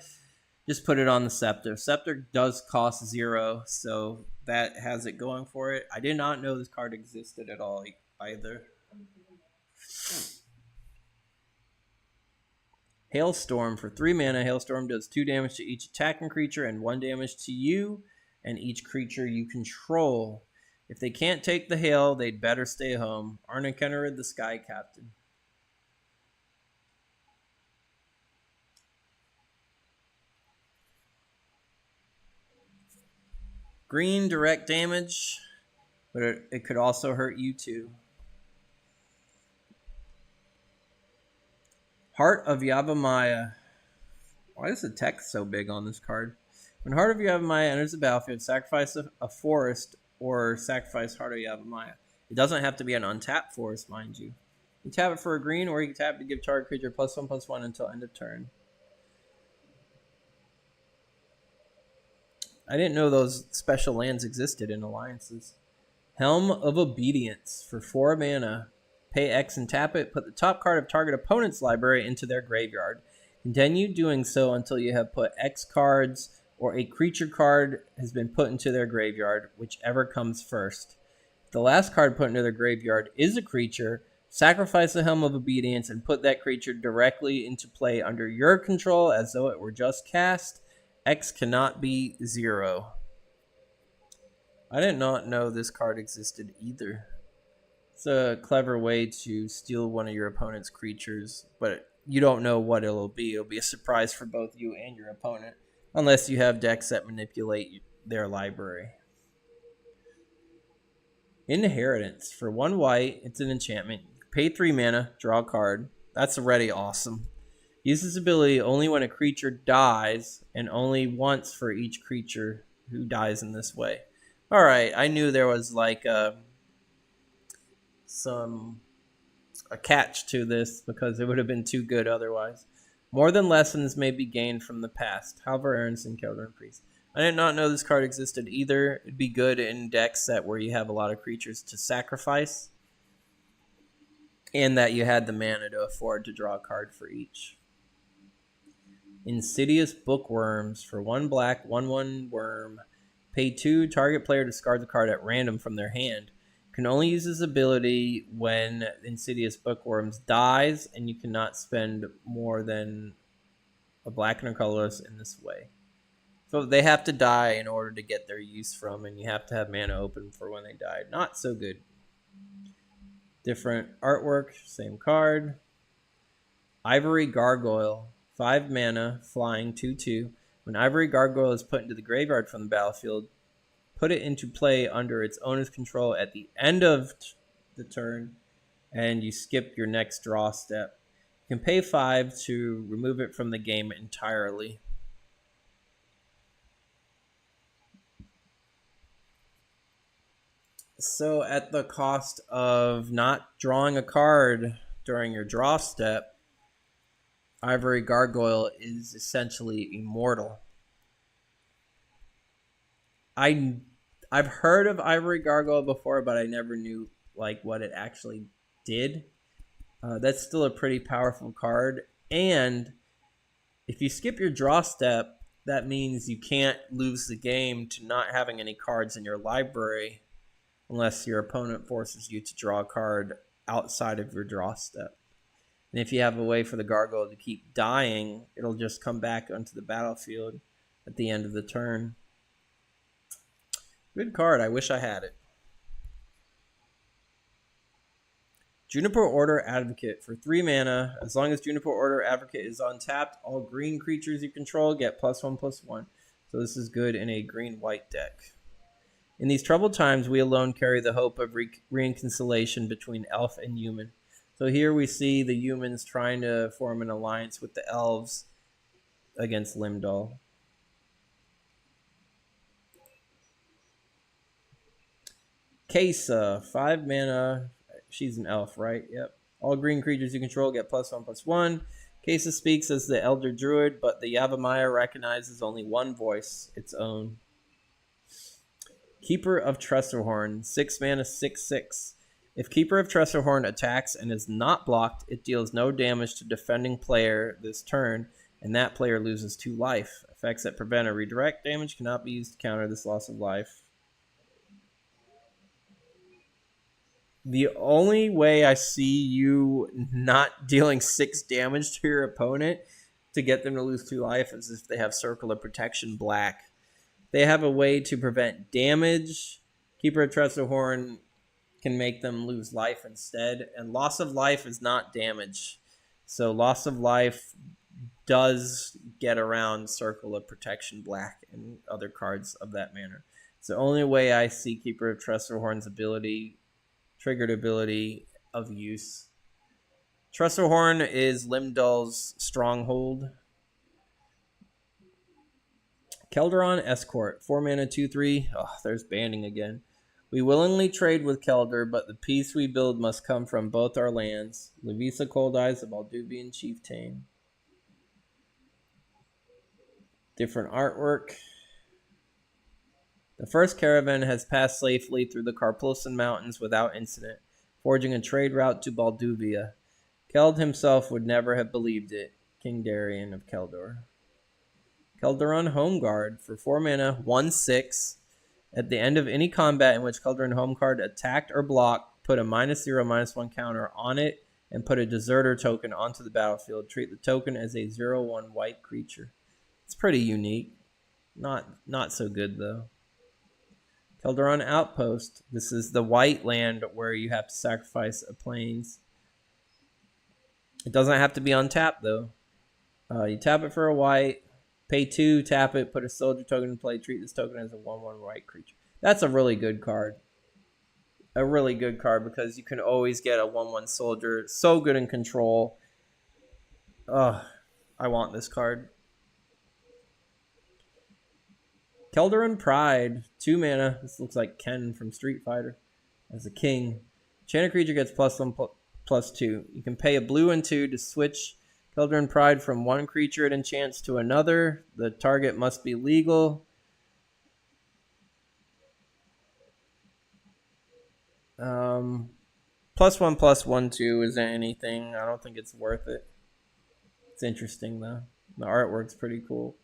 Just put it on the Scepter. Scepter does cost 0, so that has it going for it. I did not know this card existed at all either. Hailstorm for 3 mana. Hailstorm does 2 damage to each attacking creature and 1 damage to you and each creature you control. If they can't take the hail, they'd better stay home. Arna Kennerid, the Sky Captain. Green, direct damage, but it could also hurt you too. Heart of Yavimaya. Why is the text so big on this card? When Heart of Yavimaya enters the battlefield, sacrifice a forest or sacrifice Heart of Yavimaya. It doesn't have to be an untapped forest, mind you. You tap it for a green, or you can tap it to give target creature +1/+1 until end of turn. I didn't know those special lands existed in alliances. Helm of Obedience for 4 mana. Pay X and tap it. Put the top card of target opponent's library into their graveyard. Continue doing so until you have put X cards or a creature card has been put into their graveyard, whichever comes first. If the last card put into their graveyard is a creature, sacrifice the Helm of Obedience and put that creature directly into play under your control as though it were just cast. X cannot be 0. I did not know this card existed either. It's a clever way to steal one of your opponent's creatures, but you don't know what it'll be. It'll be a surprise for both you and your opponent, unless you have decks that manipulate their library. Inheritance. For 1 white, it's an enchantment. Pay 3 mana, draw a card. That's already awesome. Use this ability only when a creature dies, and only once for each creature who dies in this way. Alright, I knew there was like a catch to this because it would have been too good otherwise. More than lessons may be gained from the past. Halvar Aronson, Keldron Priest. I did not know this card existed either. It'd be good in deck set where you have a lot of creatures to sacrifice, and that you had the mana to afford to draw a card for each. Insidious Bookworms for 1 black, 1/1 worm. Pay 2, target player discards a card at random from their hand. Can only use this ability when Insidious Bookworms dies, and you cannot spend more than a black and a colorless in this way. So they have to die in order to get their use from, and you have to have mana open for when they die. Not so good. Different artwork, same card. Ivory Gargoyle, 5 mana, flying 2/2. When Ivory Gargoyle is put into the graveyard from the battlefield, put it into play under its owner's control at the end of the turn, and you skip your next draw step. You can pay 5 to remove it from the game entirely. So at the cost of not drawing a card during your draw step, Ivory Gargoyle is essentially immortal. I've heard of Ivory Gargoyle before, but I never knew like what it actually did. That's still a pretty powerful card. And if you skip your draw step, that means you can't lose the game to not having any cards in your library unless your opponent forces you to draw a card outside of your draw step. And if you have a way for the Gargoyle to keep dying, it'll just come back onto the battlefield at the end of the turn. Good card. I wish I had it. Juniper Order Advocate for 3 mana. As long as Juniper Order Advocate is untapped, all green creatures you control get +1/+1. So this is good in a green-white deck. In these troubled times, we alone carry the hope of reconciliation between elf and human. So here we see the humans trying to form an alliance with the elves against Limdol. Kesa, 5 mana. She's an elf, right? Yep. All green creatures you control get +1/+1. Kesa speaks as the Elder Druid, but the Yavimaya recognizes only one voice, its own. Keeper of Tressorhorn, 6 mana, 6/6. If Keeper of Tressorhorn attacks and is not blocked, it deals no damage to defending player this turn, and that player loses 2 life. Effects that prevent or redirect damage cannot be used to counter this loss of life. The only way I see you not dealing 6 damage to your opponent to get them to lose 2 life is if they have Circle of Protection black. They have a way to prevent damage. Keeper of Tressorhorn can make them lose life instead, and loss of life is not damage. So loss of life does get around Circle of Protection black and other cards of that manner. It's the only way I see Keeper of Tressorhorn's triggered ability of use. Tressorhorn is Limdol's stronghold. Kelderon Escort, 4 mana, 2/3. Oh, there's banding again. We willingly trade with Kelder, but the peace we build must come from both our lands. Levisa Cold Eyes of Alduvian. Different artwork. The first caravan has passed safely through the Carplusan Mountains without incident, forging a trade route to Balduvia. Keld himself would never have believed it. King Darien of Keldor. Keldaron Home Guard for 4 mana, 1/6. At the end of any combat in which Keldaron Home Guard attacked or blocked, put a -0/-1 counter on it and put a Deserter token onto the battlefield. Treat the token as a 0/1 white creature. It's pretty unique. Not so good though. Keldaron Outpost. This is the white land where you have to sacrifice a plains. It doesn't have to be untapped though. You tap it for a white, pay 2, tap it, put a soldier token in play, treat this token as a 1/1 white creature. That's a really good card. A really good card because you can always get a 1/1 soldier. So good in control. I want this card. Keldaron Pride, 2 mana. This looks like Ken from Street Fighter as a king. Enchanted creature gets +1/+2. You can pay a blue and 2 to switch Keldaron Pride from one creature it enchants to another. The target must be legal. +1/+1/2 isn't anything. I don't think it's worth it. It's interesting though. The artwork's pretty cool.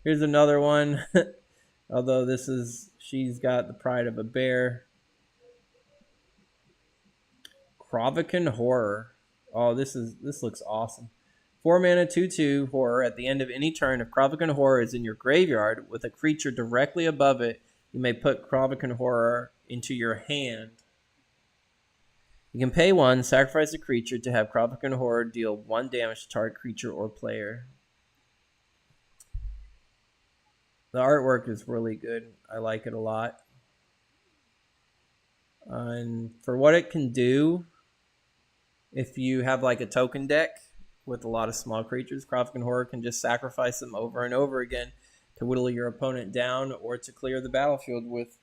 Here's another one. Although she's got the pride of a bear. Krovikan Horror. Oh, this looks awesome. 4 mana, 2/2 horror. At the end of any turn, if Krovikan Horror is in your graveyard with a creature directly above it, you may put Krovikan Horror into your hand. You can pay 1, sacrifice a creature to have Krovikan Horror deal 1 damage to target creature or player. The artwork is really good. I like it a lot. And for what it can do, if you have like a token deck with a lot of small creatures, Krovikan Horror can just sacrifice them over and over again to whittle your opponent down or to clear the battlefield with.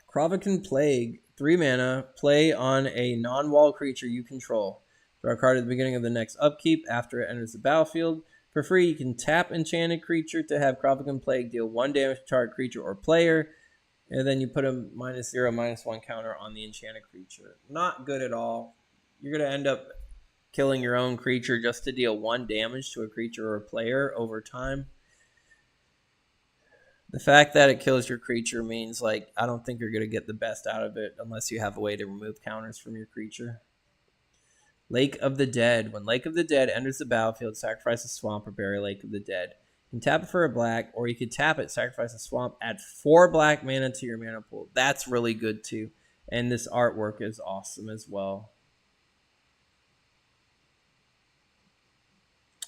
Krovikan Plague, 3 mana, play on a non-wall creature you control. Draw a card at the beginning of the next upkeep after it enters the battlefield. For free, you can tap enchanted creature to have Krovikan Plague deal 1 damage to target creature or player, and then you put a -0/-1 counter on the enchanted creature. Not good at all. You're going to end up killing your own creature just to deal 1 damage to a creature or a player over time. The fact that it kills your creature means, like, I don't think you're going to get the best out of it unless you have a way to remove counters from your creature. Lake of the Dead. When Lake of the Dead enters the battlefield, sacrifice a swamp or bury Lake of the Dead. You can tap it for a black, or you could tap it, sacrifice a swamp, add 4 black mana to your mana pool. That's really good too. And this artwork is awesome as well.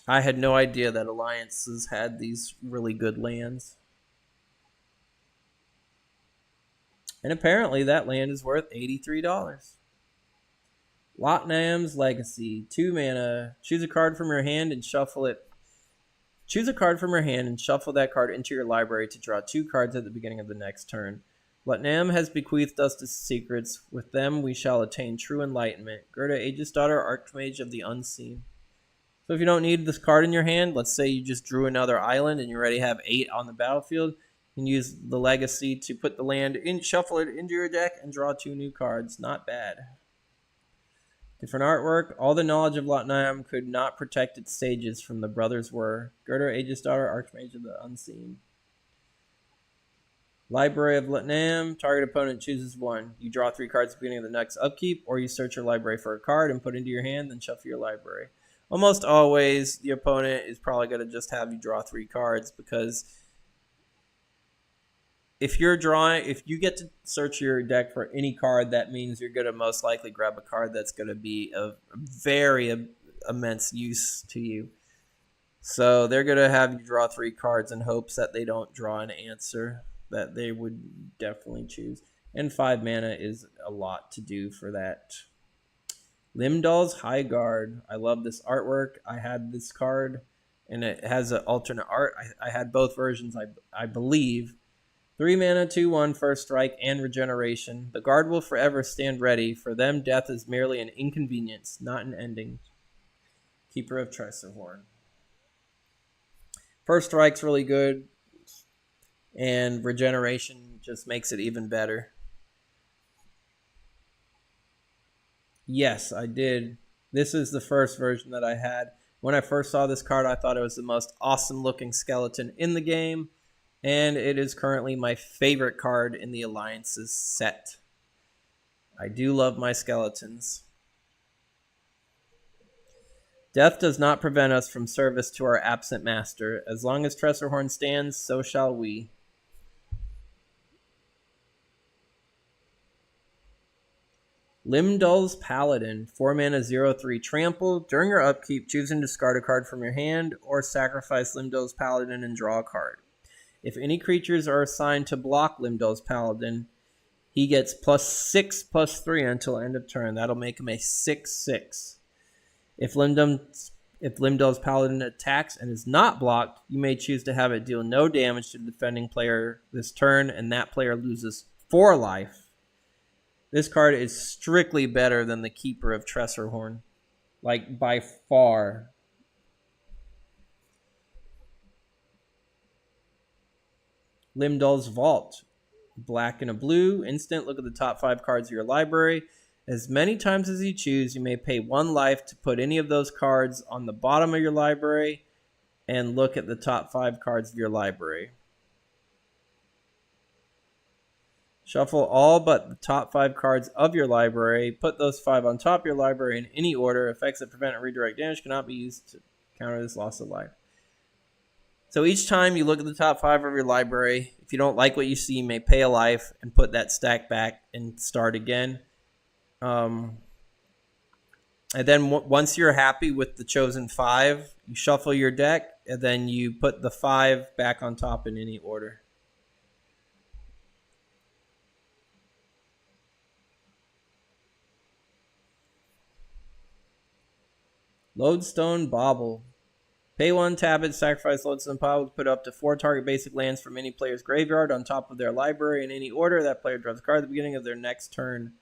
I had no idea that Alliances had these really good lands. And apparently that land is worth $83. Lotnam's Legacy, 2 mana. Choose a card from your hand and shuffle it. Choose a card from your hand and shuffle that card into your library to draw 2 cards at the beginning of the next turn. Lotnam has bequeathed us the secrets. With them we shall attain true enlightenment. Gerda, Aegis Daughter, Archmage of the Unseen. So if you don't need this card in your hand, let's say you just drew another island and you already have 8 on the battlefield, you can use the Legacy to put the land in, shuffle it into your deck, and draw 2 new cards. Not bad. Different artwork. All the knowledge of Lotnam could not protect its sages from the brothers were. Gerda, Aegis Daughter, Archmage of the Unseen. Library of Lotnam. Target opponent chooses 1. You draw 3 cards at the beginning of the next upkeep, or you search your library for a card and put it into your hand, then shuffle your library. Almost always, the opponent is probably going to just have you draw 3 cards, because if you get to search your deck for any card, that means you're going to most likely grab a card that's going to be of very immense use to you. So they're going to have you draw 3 cards in hopes that they don't draw an answer that they would definitely choose. And 5 mana is a lot to do for that. Limdal's High Guard. I love this artwork. I had this card, and it has an alternate art. I had both versions, I believe. 3 mana, 2/1, first strike, and regeneration. The guard will forever stand ready. For them, death is merely an inconvenience, not an ending. Keeper of Tressorhorn. First Strike's really good, and Regeneration just makes it even better. Yes, I did. This is the first version that I had. When I first saw this card, I thought it was the most awesome looking skeleton in the game, and it is currently my favorite card in the Alliances set. I do love my skeletons. Death does not prevent us from service to our absent master. As long as Tressorhorn stands, so shall we. Limdol's Paladin, 4 mana 0/3 trample. During your upkeep, choose and discard a card from your hand or sacrifice Limdol's Paladin and draw a card. If any creatures are assigned to block Limdol's Paladin, he gets +6/+3 until end of turn. That'll make him a 6/6. If Limdol's Paladin attacks and is not blocked, you may choose to have it deal no damage to the defending player this turn, and that player loses 4 life. This card is strictly better than the Keeper of Tressorhorn. Like, by far. Limdol's Vault. Black and a blue. Instant, look at the top 5 cards of your library. As many times as you choose, you may pay 1 life to put any of those cards on the bottom of your library and look at the top 5 cards of your library. Shuffle all but the top 5 cards of your library. Put those 5 on top of your library in any order. Effects that prevent or redirect damage cannot be used to counter this loss of life. So each time you look at the top 5 of your library, if you don't like what you see, you may pay a life and put that stack back and start again. And then once you're happy with the chosen 5, you shuffle your deck, and then you put the 5 back on top in any order. Lodestone Bauble. Pay 1, tap it, sacrifice Lodestone Bauble to put up to 4 target basic lands from any player's graveyard on top of their library in any order. That player draws a card at the beginning of their next turn.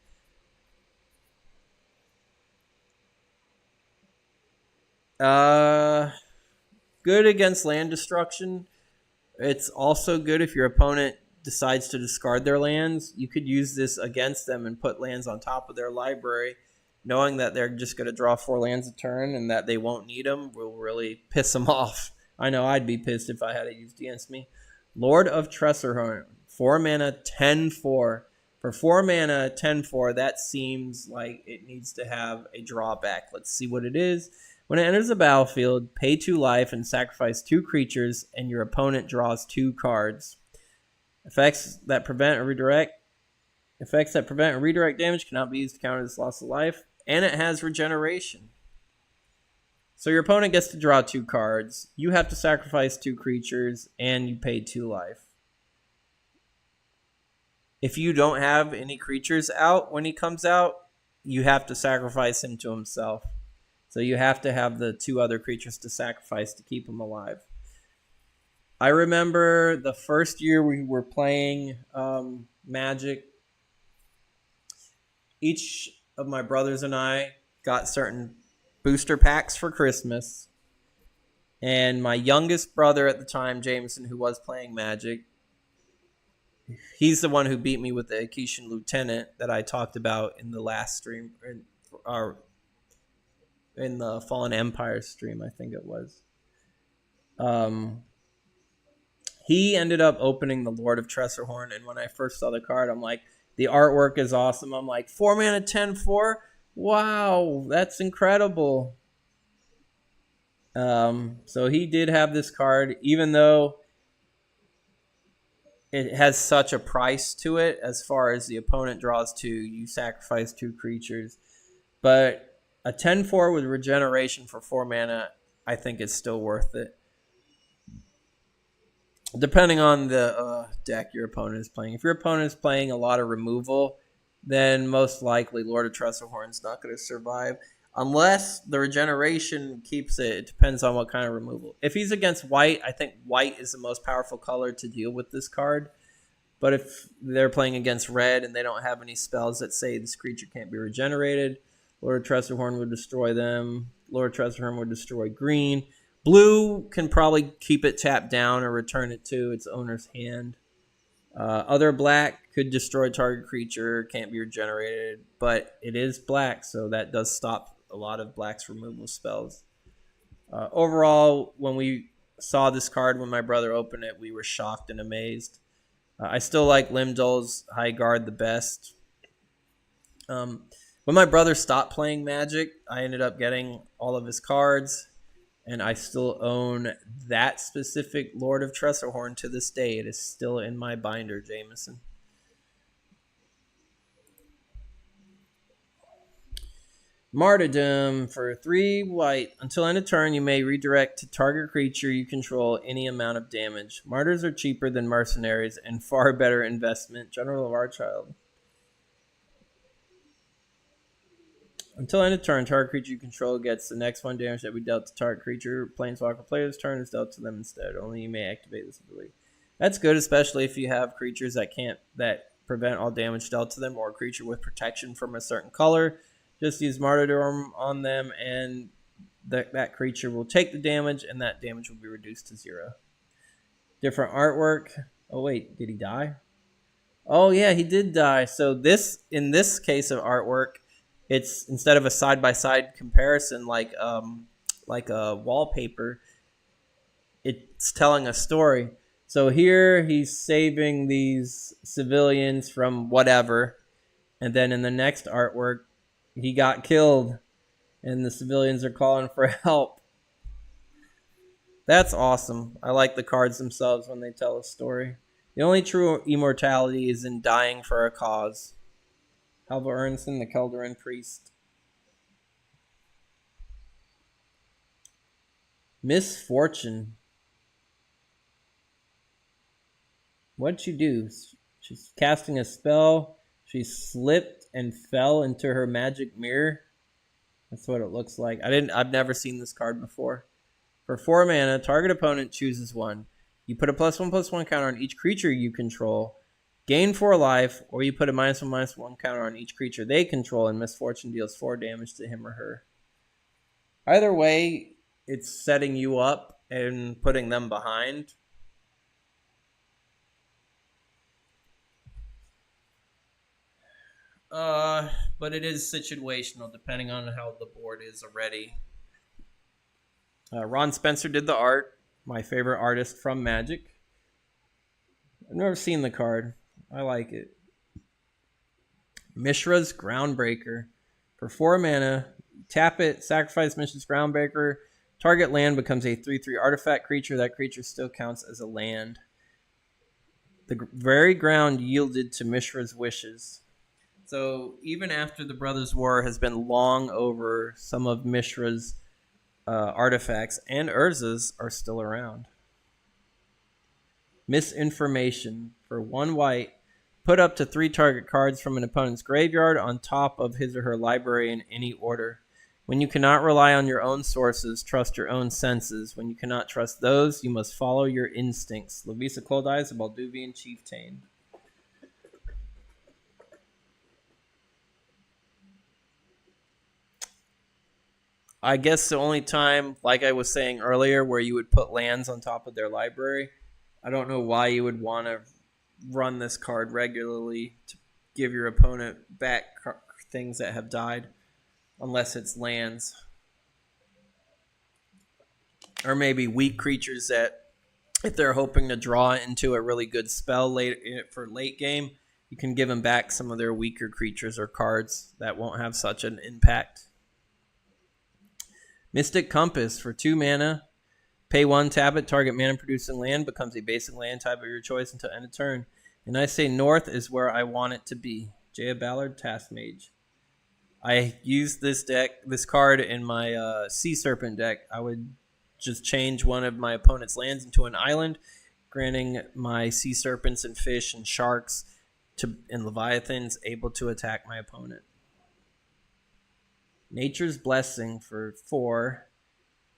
Good against land destruction. It's also good if your opponent decides to discard their lands. You could use this against them and put lands on top of their library, knowing that they're just going to draw 4 lands a turn and that they won't need them will really piss them off. I know I'd be pissed if I had it used against me. Lord of Tressorhorn, 4 mana, 10/4. For 4 mana, 10/4, that seems like it needs to have a drawback. Let's see what it is. When it enters the battlefield, pay 2 life and sacrifice 2 creatures, and your opponent draws 2 cards. Effects that prevent or redirect damage cannot be used to counter this loss of life, and it has regeneration. So your opponent gets to draw 2 cards, you have to sacrifice 2 creatures, and you pay 2 life. If you don't have any creatures out when he comes out, you have to sacrifice him to himself. So you have to have the 2 other creatures to sacrifice to keep him alive. I remember the first year we were playing Magic, each of my brothers and I got certain booster packs for Christmas. And my youngest brother at the time, Jameson, who was playing Magic, he's the one who beat me with the Akishan Lieutenant that I talked about in the last stream, in the Fallen Empire stream, I think it was. He ended up opening the Lord of Tressorhorn, and when I first saw the card, I'm like, the artwork is awesome. I'm like, 4 mana, 10/4? Wow, that's incredible. So he did have this card, even though it has such a price to it as far as the opponent draws 2, you sacrifice 2 creatures. But a 10/4 with regeneration for 4 mana, I think is still worth it. Depending on the deck your opponent is playing. If your opponent is playing a lot of removal, then most likely Lord of Tressorhorn's not going to survive. Unless the regeneration keeps it. It depends on what kind of removal. If he's against white, I think white is the most powerful color to deal with this card. But if they're playing against red and they don't have any spells that say this creature can't be regenerated, Lord of Tressorhorn would destroy them. Lord of Tressorhorn would destroy green. Blue can probably keep it tapped down or return it to its owner's hand. Other black could destroy target creature, can't be regenerated, but it is black, so that does stop a lot of black's removal spells. Overall, when we saw this card, when my brother opened it, we were shocked and amazed. I still like Lim-Dol's High Guard the best. When my brother stopped playing Magic, I ended up getting all of his cards, and I still own that specific Lord of Tressorhorn to this day. It is still in my binder, Jameson. Martyrdom for 3 white. Until end of turn, you may redirect to target creature you control any amount of damage. Martyrs are cheaper than mercenaries and far better investment. General of Archild. Until end of turn, target creature you control gets the next 1 damage that we dealt to target creature. Planeswalker player's turn is dealt to them instead. Only you may activate this ability. That's good, especially if you have creatures that prevent all damage dealt to them, or a creature with protection from a certain color. Just use Martyrdom on them, and that creature will take the damage, and that damage will be reduced to 0. Different artwork. Oh wait, did he die? Oh yeah, he did die. So in this case of artwork, it's instead of a side-by-side comparison like a wallpaper, it's telling a story. So here he's saving these civilians from whatever, and then in the next artwork, he got killed, and the civilians are calling for help. That's awesome. I like the cards themselves when they tell a story. The only true immortality is in dying for a cause. Halva Ernson, the Kelderin Priest. Misfortune. What'd she do? She's casting a spell. She slipped and fell into her magic mirror. That's what it looks like. I've never seen this card before. For 4 mana, target opponent chooses 1. You put a +1/+1 counter on each creature you control, gain 4 life, or you put a -1/-1 counter on each creature they control, and Misfortune deals 4 damage to him or her. Either way, it's setting you up and putting them behind. But it is situational depending on how the board is already. Ron Spencer did the art. My favorite artist from Magic. I've never seen the card. I like it. Mishra's Groundbreaker. For 4 mana, tap it, sacrifice Mishra's Groundbreaker. Target land becomes a 3/3 artifact creature. That creature still counts as a land. The very ground yielded to Mishra's wishes. So even after the Brothers' War has been long over, some of Mishra's artifacts and Urza's are still around. Misinformation. For 1 white, put up to 3 target cards from an opponent's graveyard on top of his or her library in any order. When you cannot rely on your own sources, trust your own senses. When you cannot trust those, you must follow your instincts. Lavisa Coldeyes, the Balduvian Chieftain. I guess the only time, like I was saying earlier, where you would put lands on top of their library. I don't know why you would want to run this card regularly to give your opponent back things that have died, unless it's lands. Or maybe weak creatures that, if they're hoping to draw into a really good spell for late game, you can give them back some of their weaker creatures or cards that won't have such an impact. Mystic Compass. For 2 mana, pay 1, tap it, target mana producing land becomes a basic land type of your choice until end of turn. And I say north is where I want it to be. Jaya Ballard, Task Mage. I used this card in my Sea Serpent deck. I would just change one of my opponent's lands into an island, granting my Sea Serpents and fish and sharks and Leviathans able to attack my opponent. Nature's Blessing. For 4.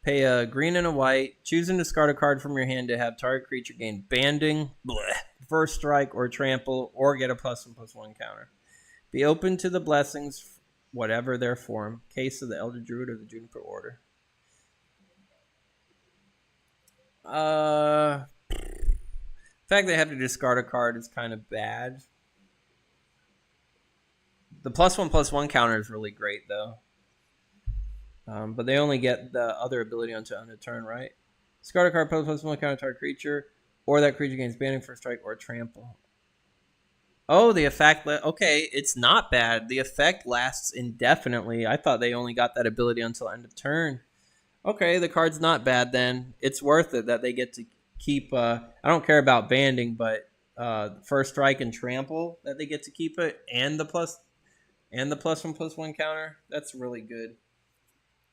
Pay a green and a white. Choose and discard a card from your hand to have target creature gain banding, first strike, or trample, or get a +1/+1 counter. Be open to the blessings, whatever their form. Case of the Elder Druid or the Juniper Order. The fact they have to discard a card is kind of bad. The +1/+1 counter is really great though. But they only get the other ability onto end of turn, right? Discard a card, +1/+1 counter target creature, or that creature gains banning for strike or trample. Oh, the effect. Okay, it's not bad. The effect lasts indefinitely. I thought they only got that ability until end of turn. Okay, the card's not bad then. It's worth it that they get to keep. I don't care about banding, but first strike and trample that they get to keep it, and the +1/+1 counter. That's really good.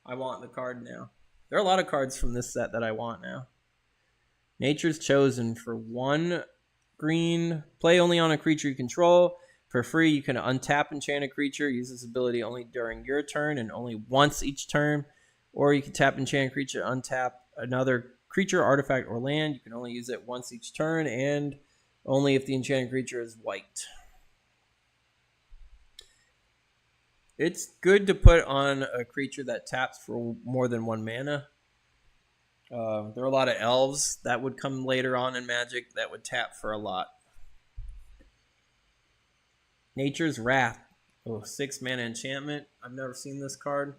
I want the card now. There are a lot of cards from this set that I want now. Nature's Chosen for 1 green. Play only on a creature you control. For free, you can untap enchanted creature. Use this ability only during your turn and only once each turn. Or you can tap enchanted creature, untap another creature, artifact, or land. You can only use it once each turn and only if the enchanted creature is white. It's good to put on a creature that taps for more than 1 mana. There are a lot of elves that would come later on in Magic that would tap for a lot. Nature's Wrath. Oh, 6 mana enchantment. I've never seen this card.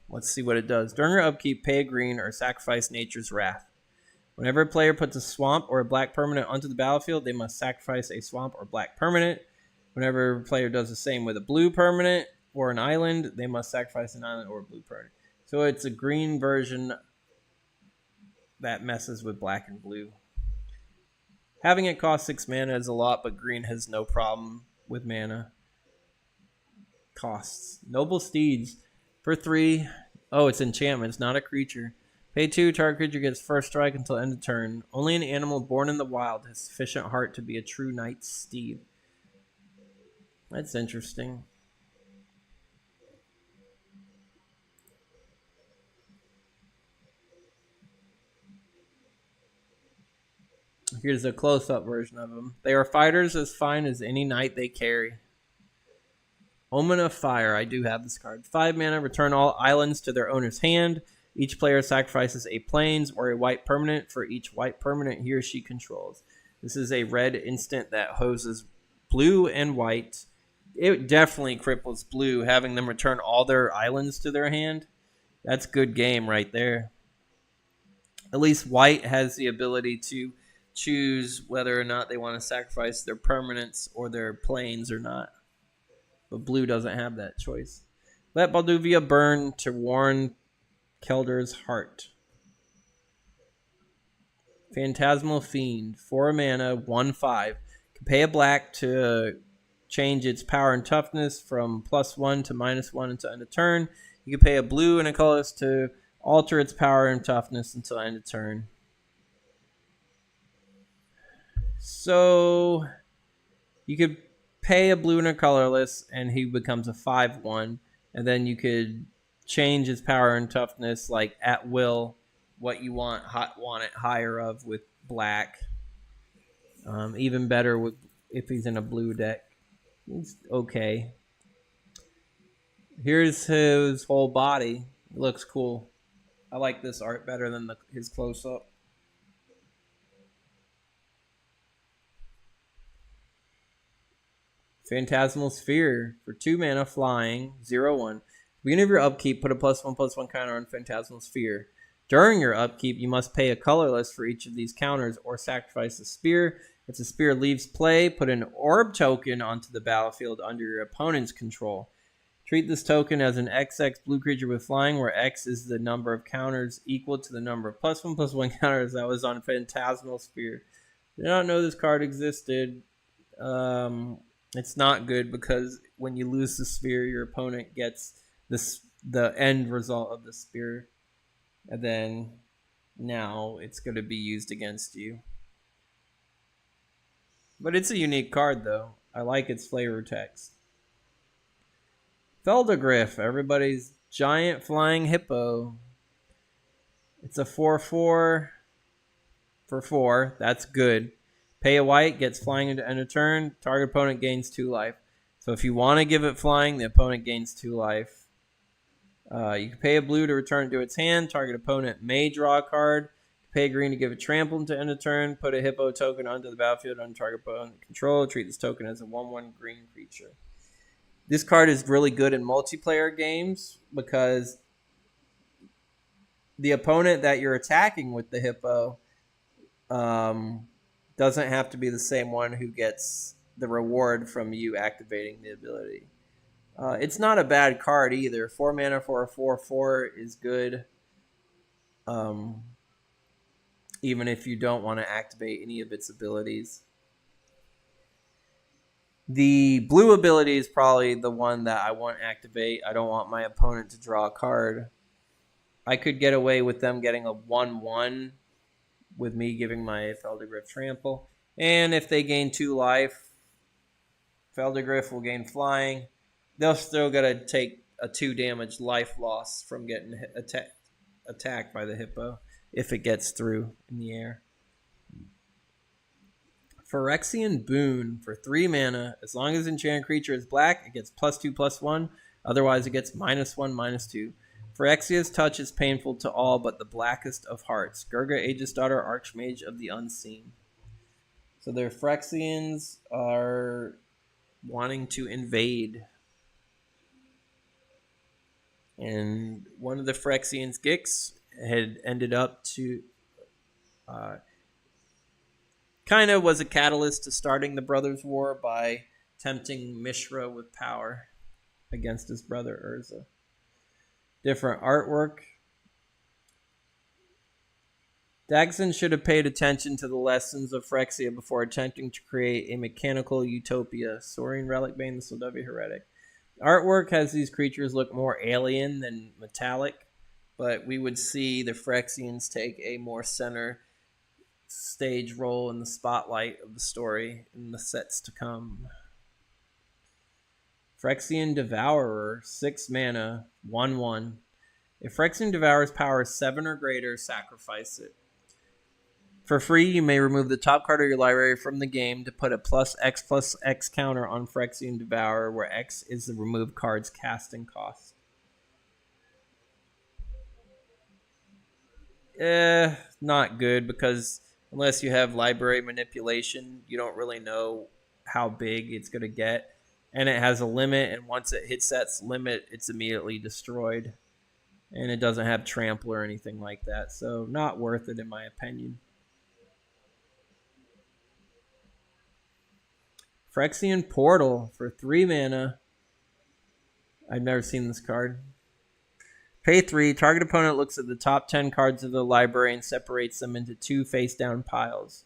Let's see what it does. During your upkeep, pay a green or sacrifice Nature's Wrath. Whenever a player puts a swamp or a black permanent onto the battlefield, they must sacrifice a swamp or black permanent. Whenever a player does the same with a blue permanent or an island, they must sacrifice an island or a blue permanent. So it's a green version that messes with black and blue. Having it cost 6 mana is a lot, but green has no problem with mana costs. Noble Steeds for 3. Oh, it's enchantment. It's not a creature. Pay 2. Target creature gets first strike until end of turn. Only an animal born in the wild has sufficient heart to be a true knight's steed. That's interesting. Here's a close-up version of them. They are fighters as fine as any knight they carry. Omen of Fire. I do have this card. 5 mana. Return all islands to their owner's hand. Each player sacrifices a plains or a white permanent for each white permanent he or she controls. This is a red instant that hoses blue and white. It definitely cripples blue, having them return all their islands to their hand. That's good game right there. At least white has the ability to choose whether or not they want to sacrifice their permanents or their plains or not. But blue doesn't have that choice. Let Balduvia burn to warn Kelder's heart. Phantasmal Fiend. 4 mana, 1/5. Can pay a black to change its power and toughness from +1 to -1 until end of turn. You can pay a blue and a colorless to alter its power and toughness until end of turn. So you could pay a blue and a colorless, and he becomes a 5/1, and then you could change his power and toughness like at will, what you want it higher of with black. Even better with if he's in a blue deck. He's okay. Here's his whole body. It looks cool. I like this art better than his close-up. Phantasmal Sphere for 2 mana, flying, 0/1. Beginning of your upkeep, put a +1/+1 counter on Phantasmal Sphere. During your upkeep, you must pay a colorless for each of these counters or sacrifice a spear. If the spear leaves play, put an orb token onto the battlefield under your opponent's control. Treat this token as an XX blue creature with flying, where X is the number of counters equal to the number of +1/+1 counters that was on Phantasmal Sphere. Did not know this card existed. It's not good because when you lose the sphere, your opponent gets the end result of the spear, and then now it's going to be used against you. But it's a unique card, though. I like its flavor text. Feldegriff, everybody's giant flying hippo. It's a 4/4 for 4. That's good. Pay a white, gets flying into end of turn. Target opponent gains 2 life. So if you want to give it flying, the opponent gains 2 life. You can pay a blue to return it to its hand. Target opponent may draw a card. Pay green to give a trample to end a turn. Put a hippo token onto the battlefield on target opponent control. Treat this token as a 1/1 green creature. This card is really good in multiplayer games because the opponent that you're attacking with the hippo doesn't have to be the same one who gets the reward from you activating the ability. It's not a bad card either. 4 mana for a 4/4 is good. Even if you don't want to activate any of its abilities. The blue ability is probably the one that I want to activate. I don't want my opponent to draw a card. I could get away with them getting a 1/1 with me giving my Feldergriff trample. And if they gain 2 life, Feldergriff will gain flying. They'll still got to take a 2 damage life loss from getting attacked by the hippo if it gets through in the air. Phyrexian Boon for 3 mana. As long as enchanted creature is black, it gets +2/+1. Otherwise, it gets -1/-2. Phyrexia's touch is painful to all but the blackest of hearts. Gurga, Aegis Daughter, Archmage of the Unseen. So their Phyrexians are wanting to invade. And one of the Phyrexians, Gix, had ended up to kind of was a catalyst to starting the Brothers' War by tempting Mishra with power against his brother Urza. Different artwork. Daxon should have paid attention to the lessons of Phyrexia before attempting to create a mechanical utopia. Saurian Relic Bane, the Soldavi Heretic. Artwork has these creatures look more alien than metallic, but we would see the Phyrexians take a more center stage role in the spotlight of the story in the sets to come. Phyrexian Devourer, 6 mana, 1/1. If Phyrexian Devourer's power is 7 or greater, sacrifice it. For free, you may remove the top card of your library from the game to put a +X/+X counter on Phyrexian Devourer, where X is the removed card's casting cost. Not good, because unless you have library manipulation, you don't really know how big it's going to get. And it has a limit, and once it hits that limit, it's immediately destroyed. And it doesn't have trample or anything like that, so not worth it in my opinion. Phyrexian Portal for 3 mana. I've never seen this card. Pay 3. Target opponent looks at the top 10 cards of the library and separates them into 2 face-down piles.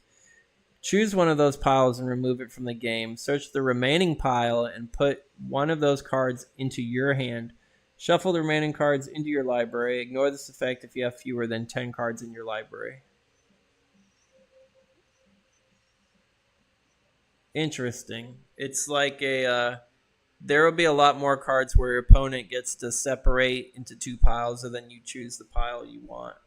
Choose one of those piles and remove it from the game. Search the remaining pile and put one of those cards into your hand. Shuffle the remaining cards into your library. Ignore this effect if you have fewer than 10 cards in your library. Interesting. It's like a... there will be a lot more cards where your opponent gets to separate into 2 piles, and then you choose the pile you want.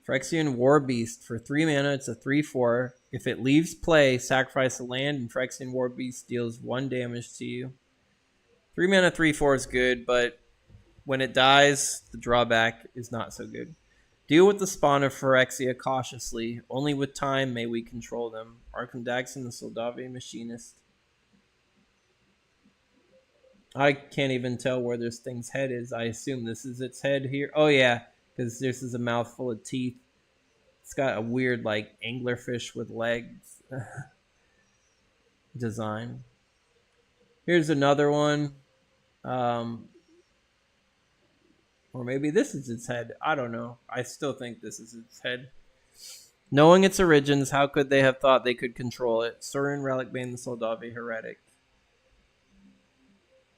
Phyrexian Warbeast for 3 mana. It's a 3/4. If it leaves play, sacrifice a land, and Phyrexian Warbeast deals 1 damage to you. 3 mana, 3/4 is good, but when it dies, the drawback is not so good. Deal with the spawn of Phyrexia cautiously. Only with time may we control them. Arkham Daxon, the Soldavi Machinist. I can't even tell where this thing's head is. I assume this is its head here. Oh, yeah, because this is a mouthful of teeth. It's got a weird, like, anglerfish with legs design. Here's another one. Or maybe this is its head. I don't know. I still think this is its head. Knowing its origins, how could they have thought they could control it? Saurian Relic Bane, the Soldavi Heretic.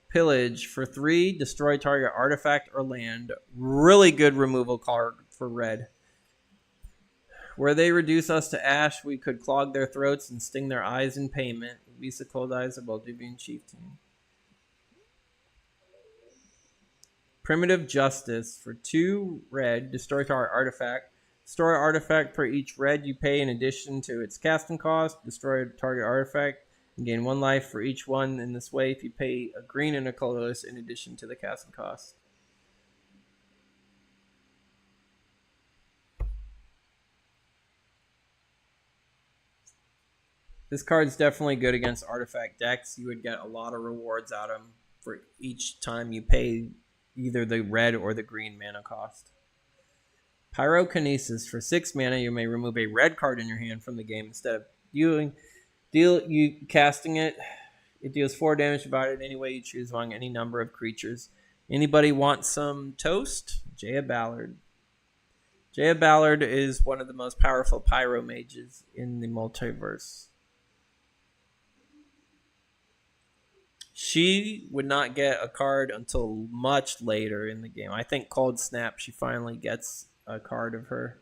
Pillage for 3. Destroy target artifact or land. Really good removal card for red. Where they reduce us to ash, we could clog their throats and sting their eyes in payment. Visa Cold Eyes of Balduvian Chieftain. Primitive Justice for 2 red. Destroy target artifact. Destroy artifact for each red you pay in addition to its casting cost. Destroy target artifact and gain 1 life for each one in this way if you pay a green and a colorless in addition to the casting cost. This card's definitely good against artifact decks. You would get a lot of rewards out of them for each time you pay either the red or the green mana cost. Pyrokinesis. For 6 mana, you may remove a red card in your hand from the game instead of casting it. It deals 4 damage divided any way you choose among any number of creatures. Anybody want some toast? Jaya Ballard. Jaya Ballard is one of the most powerful pyro mages in the multiverse. She would not get a card until much later in the game. I think Cold Snap, she finally gets a card of her.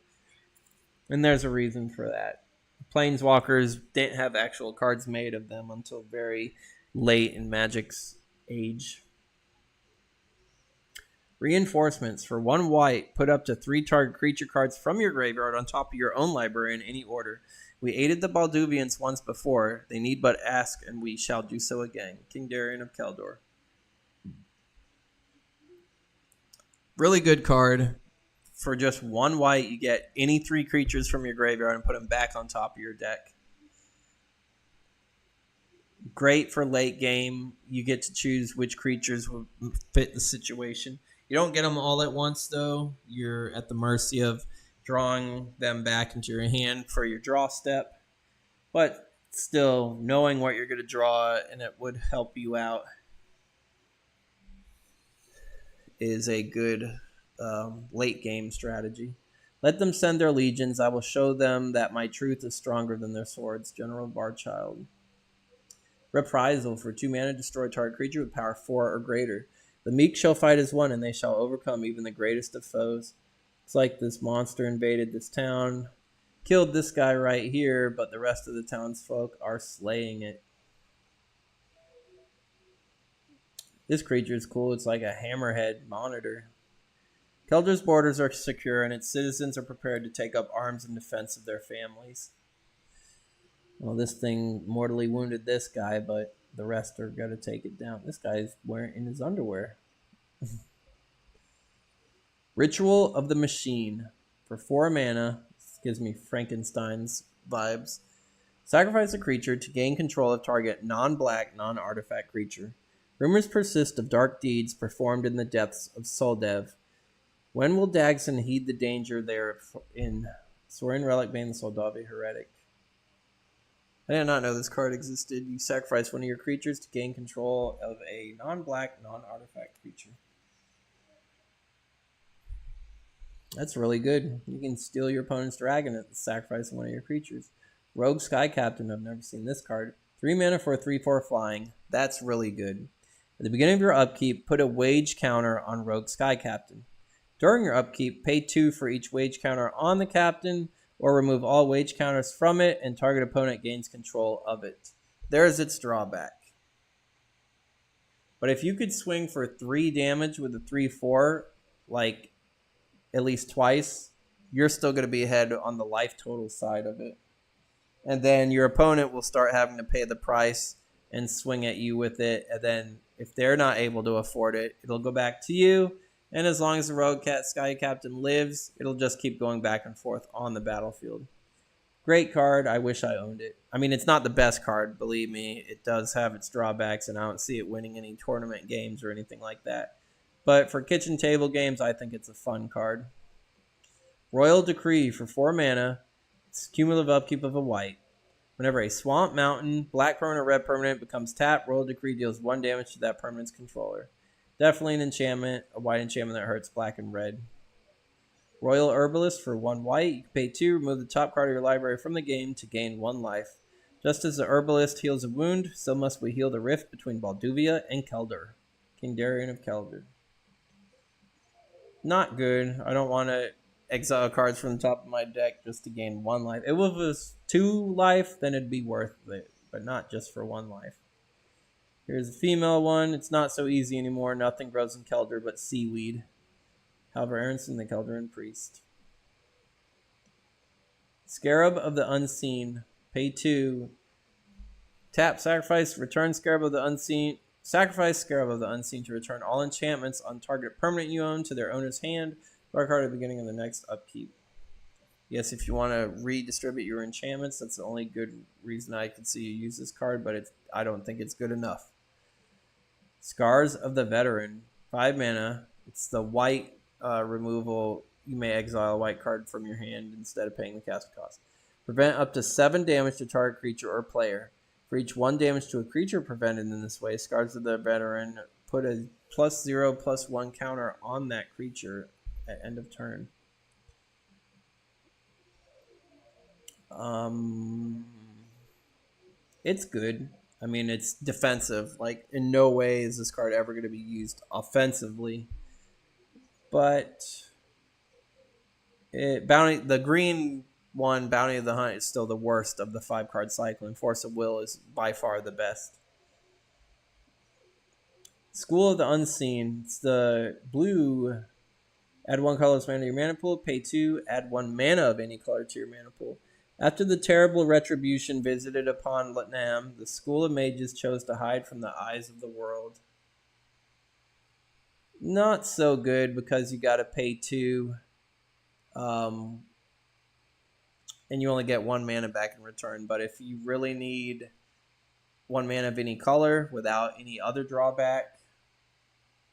And there's a reason for that. Planeswalkers didn't have actual cards made of them until very late in Magic's age. Reinforcements. For 1 white, put up to 3 target creature cards from your graveyard on top of your own library in any order. We aided the Balduvians once before. They need but ask, and we shall do so again. King Darian of Keldor. Really good card. For just 1 white, you get any 3 creatures from your graveyard and put them back on top of your deck. Great for late game. You get to choose which creatures will fit the situation. You don't get them all at once, though. You're at the mercy of drawing them back into your hand for your draw step. But still, knowing what you're going to draw and it would help you out is a good late game strategy. Let them send their legions. I will show them that my truth is stronger than their swords. General Barchild. Reprisal. For 2 mana, destroy target creature with power 4 or greater. The meek shall fight as one, and they shall overcome even the greatest of foes. It's like this monster invaded this town, killed this guy right here, but the rest of the townsfolk are slaying it. This creature is cool. It's like a hammerhead monitor. Keldor's borders are secure, and its citizens are prepared to take up arms in defense of their families. Well, this thing mortally wounded this guy, but the rest are going to take it down. This guy's wearing in his underwear. Ritual of the Machine. For 4 mana, this gives me Frankenstein's vibes. Sacrifice a creature to gain control of target non-black, non-artifact creature. Rumors persist of dark deeds performed in the depths of Soldev. When will Dagson heed the danger there in Saurian Relic Bane, the Soldavi Heretic? I did not know this card existed. You sacrifice one of your creatures to gain control of a non-black, non-artifact creature. That's really good. You can steal your opponent's dragon and sacrifice one of your creatures. Rogue Sky Captain. I've never seen this card. 3 mana for a 3/4 flying. That's really good. At the beginning of your upkeep, put a wage counter on Rogue Sky Captain. During your upkeep, pay 2 for each wage counter on the captain, or remove all wage counters from it, and target opponent gains control of it. There's its drawback. But if you could swing for 3 damage with a 3/4, like at least twice, you're still going to be ahead on the life total side of it. And then your opponent will start having to pay the price and swing at you with it. And then if they're not able to afford it, it'll go back to you. And as long as the Rogue Sky Captain lives, it'll just keep going back and forth on the battlefield. Great card. I wish I owned it. I mean, it's not the best card, believe me. It does have its drawbacks, and I don't see it winning any tournament games or anything like that. But for kitchen table games, I think it's a fun card. Royal Decree. For 4 mana, it's cumulative upkeep of a white. Whenever a swamp, mountain, black permanent, red permanent becomes tapped, Royal Decree deals 1 damage to that permanent's controller. Definitely an enchantment, a white enchantment that hurts black and red. Royal Herbalist. For 1 white, you can pay 2, remove the top card of your library from the game to gain 1 life. Just as the Herbalist heals a wound, so must we heal the rift between Balduvia and Keldor. King Darian of Keldor. Not good. I don't want to exile cards from the top of my deck just to gain 1 life. If it was 2 life, then it'd be worth it, but not just for 1 life. Here's a female one. It's not so easy anymore. Nothing grows in Keldor but seaweed. Halvar Aronson, the Keldoran Priest. Scarab of the Unseen. Pay 2. Tap, sacrifice, return Scarab of the Unseen. Sacrifice Scarab of the Unseen to return all enchantments on target permanent you own to their owner's hand. Draw a card at the beginning of the next upkeep. Yes, if you want to redistribute your enchantments, that's the only good reason I could see you use this card, but I don't think it's good enough. Scars of the Veteran, 5 mana. It's the white removal. You may exile a white card from your hand instead of paying the cast cost. Prevent up to 7 damage to target creature or player. For each 1 damage to a creature prevented in this way, Scars of the Veteran put a +0/+1 counter on that creature at end of turn. It's good. I mean, it's defensive. Like, in no way is this card ever going to be used offensively. But the green one, Bounty of the Hunt, is still the worst of the 5-card cycle, and Force of Will is by far the best. School of the Unseen. It's the blue. Add 1 colorless mana to your mana pool. Pay 2. Add 1 mana of any color to your mana pool. After the terrible retribution visited upon Latnam, the School of Mages chose to hide from the eyes of the world. Not so good because you got to pay 2. And you only get 1 mana back in return. But if you really need 1 mana of any color without any other drawback,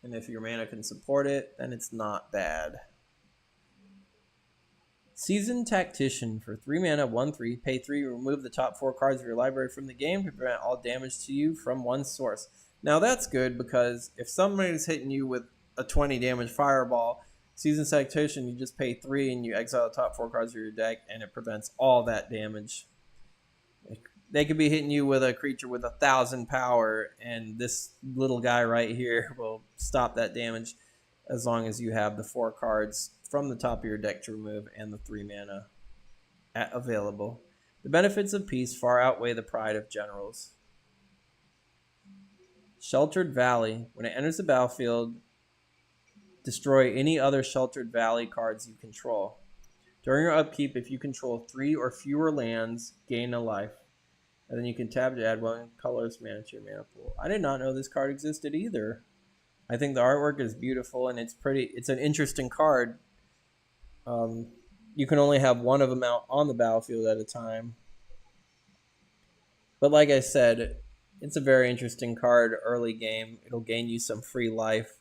and if your mana can support it, then it's not bad. Seasoned Tactician for 3 mana, 1/3, pay 3, remove the top 4 cards of your library from the game to prevent all damage to you from one source. Now that's good because if somebody's hitting you with a 20 damage fireball, Seasoned Tactician, you just pay 3 and you exile the top 4 cards of your deck and it prevents all that damage. They could be hitting you with a creature with 1,000 power and this little guy right here will stop that damage as long as you have the 4 cards from the top of your deck to remove and the 3 mana available. The benefits of peace far outweigh the pride of generals. Sheltered Valley. When it enters the battlefield, destroy any other Sheltered Valley cards you control. During your upkeep, if you control 3 or fewer lands, gain a life. And then you can tap to add 1 colorless mana to your mana pool. I did not know this card existed either. I think the artwork is beautiful and it's an interesting card. You can only have one of them out on the battlefield at a time. But like I said, it's a very interesting card early game. It'll gain you some free life.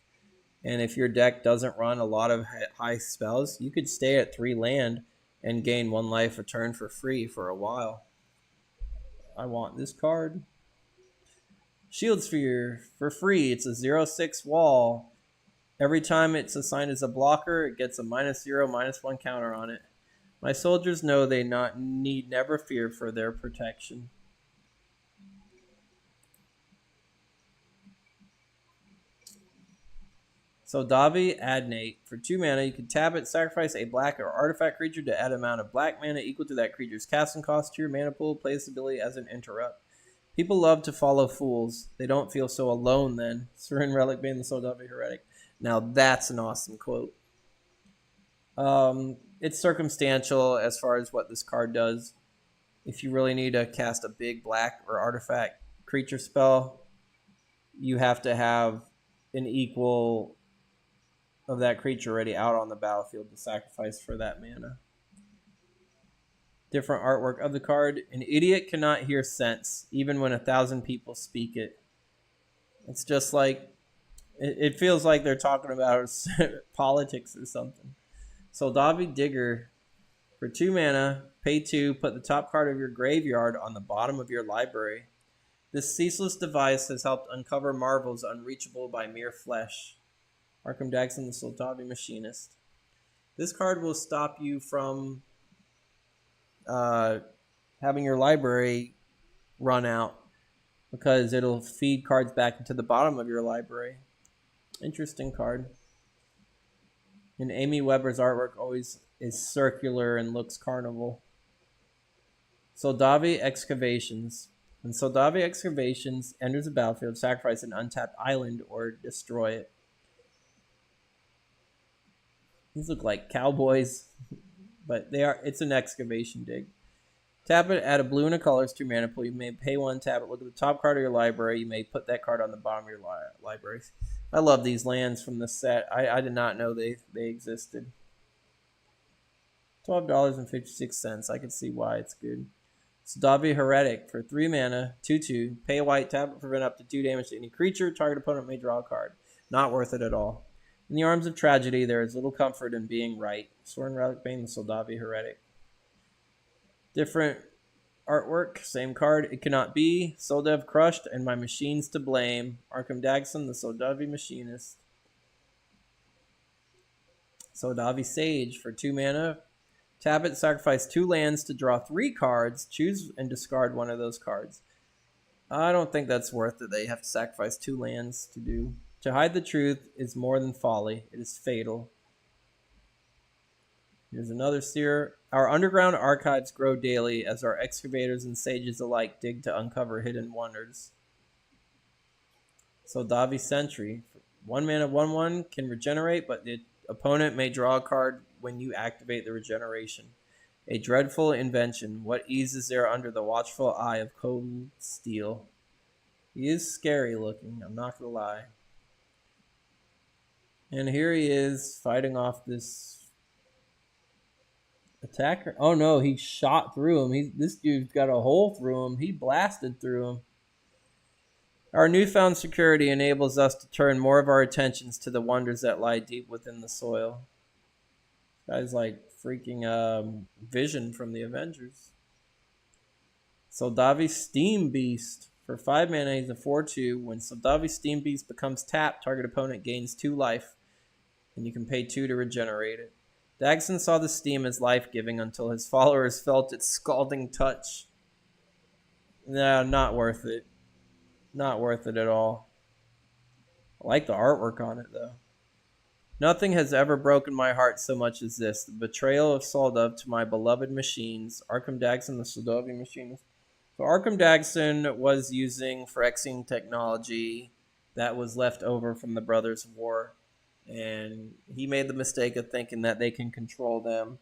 And if your deck doesn't run a lot of high spells, you could stay at 3 land and gain 1 life a turn for free for a while. I want this card. Shield Sphere for free. It's a 0/6 wall. Every time it's assigned as a blocker, it gets a -0, -1 counter on it. My soldiers know they need never fear for their protection. Soldavi Adnate. For 2 mana, you can tap it, sacrifice a black or artifact creature to add an amount of black mana equal to that creature's casting cost to your mana pool. Play this ability as an interrupt. People love to follow fools. They don't feel so alone then. Serene Relic Bane, the Soldavi Heretic. Now that's an awesome quote. It's circumstantial as far as what this card does. If you really need to cast a big black or artifact creature spell, you have to have an equal of that creature already out on the battlefield to sacrifice for that mana. Different artwork of the card. An idiot cannot hear sense, even when 1,000 people speak it. It's just like, it feels like they're talking about politics or something. Soldavi Digger. For 2 mana, pay 2, put the top card of your graveyard on the bottom of your library. This ceaseless device has helped uncover marvels unreachable by mere flesh. Arkham Daxon, the Soldavi Machinist. This card will stop you from having your library run out because it'll feed cards back into the bottom of your library. Interesting card. And Amy Weber's artwork always is circular and looks carnival. Soldavi Excavations. When Soldavi Excavations enters the battlefield, sacrifice an untapped island or destroy it. These look like cowboys, but it's an excavation dig. Tap it, add a blue and a color to your mana pool. You may pay 1, tap it, look at the top card of your library. You may put that card on the bottom of your library. I love these lands from this set. I did not know they existed. $12.56. I can see why it's good. Soldavi Heretic for 3 mana, 2/2. Pay white, tap it, prevent up to 2 damage to any creature. Target opponent may draw a card. Not worth it at all. In the arms of tragedy, there is little comfort in being right. Sorin Relic Bane, the Soldavi Heretic. Different artwork, same card. It cannot be. Soldev Crushed and My Machines to Blame. Arkham Dagson, the Soldavi Machinist. Soldavi Sage for 2 mana. Tap it, sacrifice 2 lands to draw 3 cards. Choose and discard one of those cards. I don't think that's worth it. They have to sacrifice 2 lands to do. To hide the truth is more than folly. It is fatal. Here's another seer. Our underground archives grow daily as our excavators and sages alike dig to uncover hidden wonders. Soldavi Sentry. 1 mana, 1/1 can regenerate, but the opponent may draw a card when you activate the regeneration. A dreadful invention. What ease is there under the watchful eye of cold steel? He is scary looking, I'm not going to lie. And here he is fighting off this attacker. Oh no, he shot through him. This dude's got a hole through him. He blasted through him. Our newfound security enables us to turn more of our attentions to the wonders that lie deep within the soil. Guy's like freaking Vision from the Avengers. Soldavi Steam Beast. For 5 mana, he's a 4/2. When Soldavi Steam Beast becomes tapped, target opponent gains 2 life, and you can pay 2 to regenerate it. Dagson saw the steam as life-giving until his followers felt its scalding touch. No, not worth it. Not worth it at all. I like the artwork on it, though. Nothing has ever broken my heart so much as this. The betrayal of Soldav to my beloved machines. Arkham Dagson, the Soldavi Machinist. So Arkham Dagson was using Phyrexian technology that was left over from the Brothers of War. And he made the mistake of thinking that they can control them.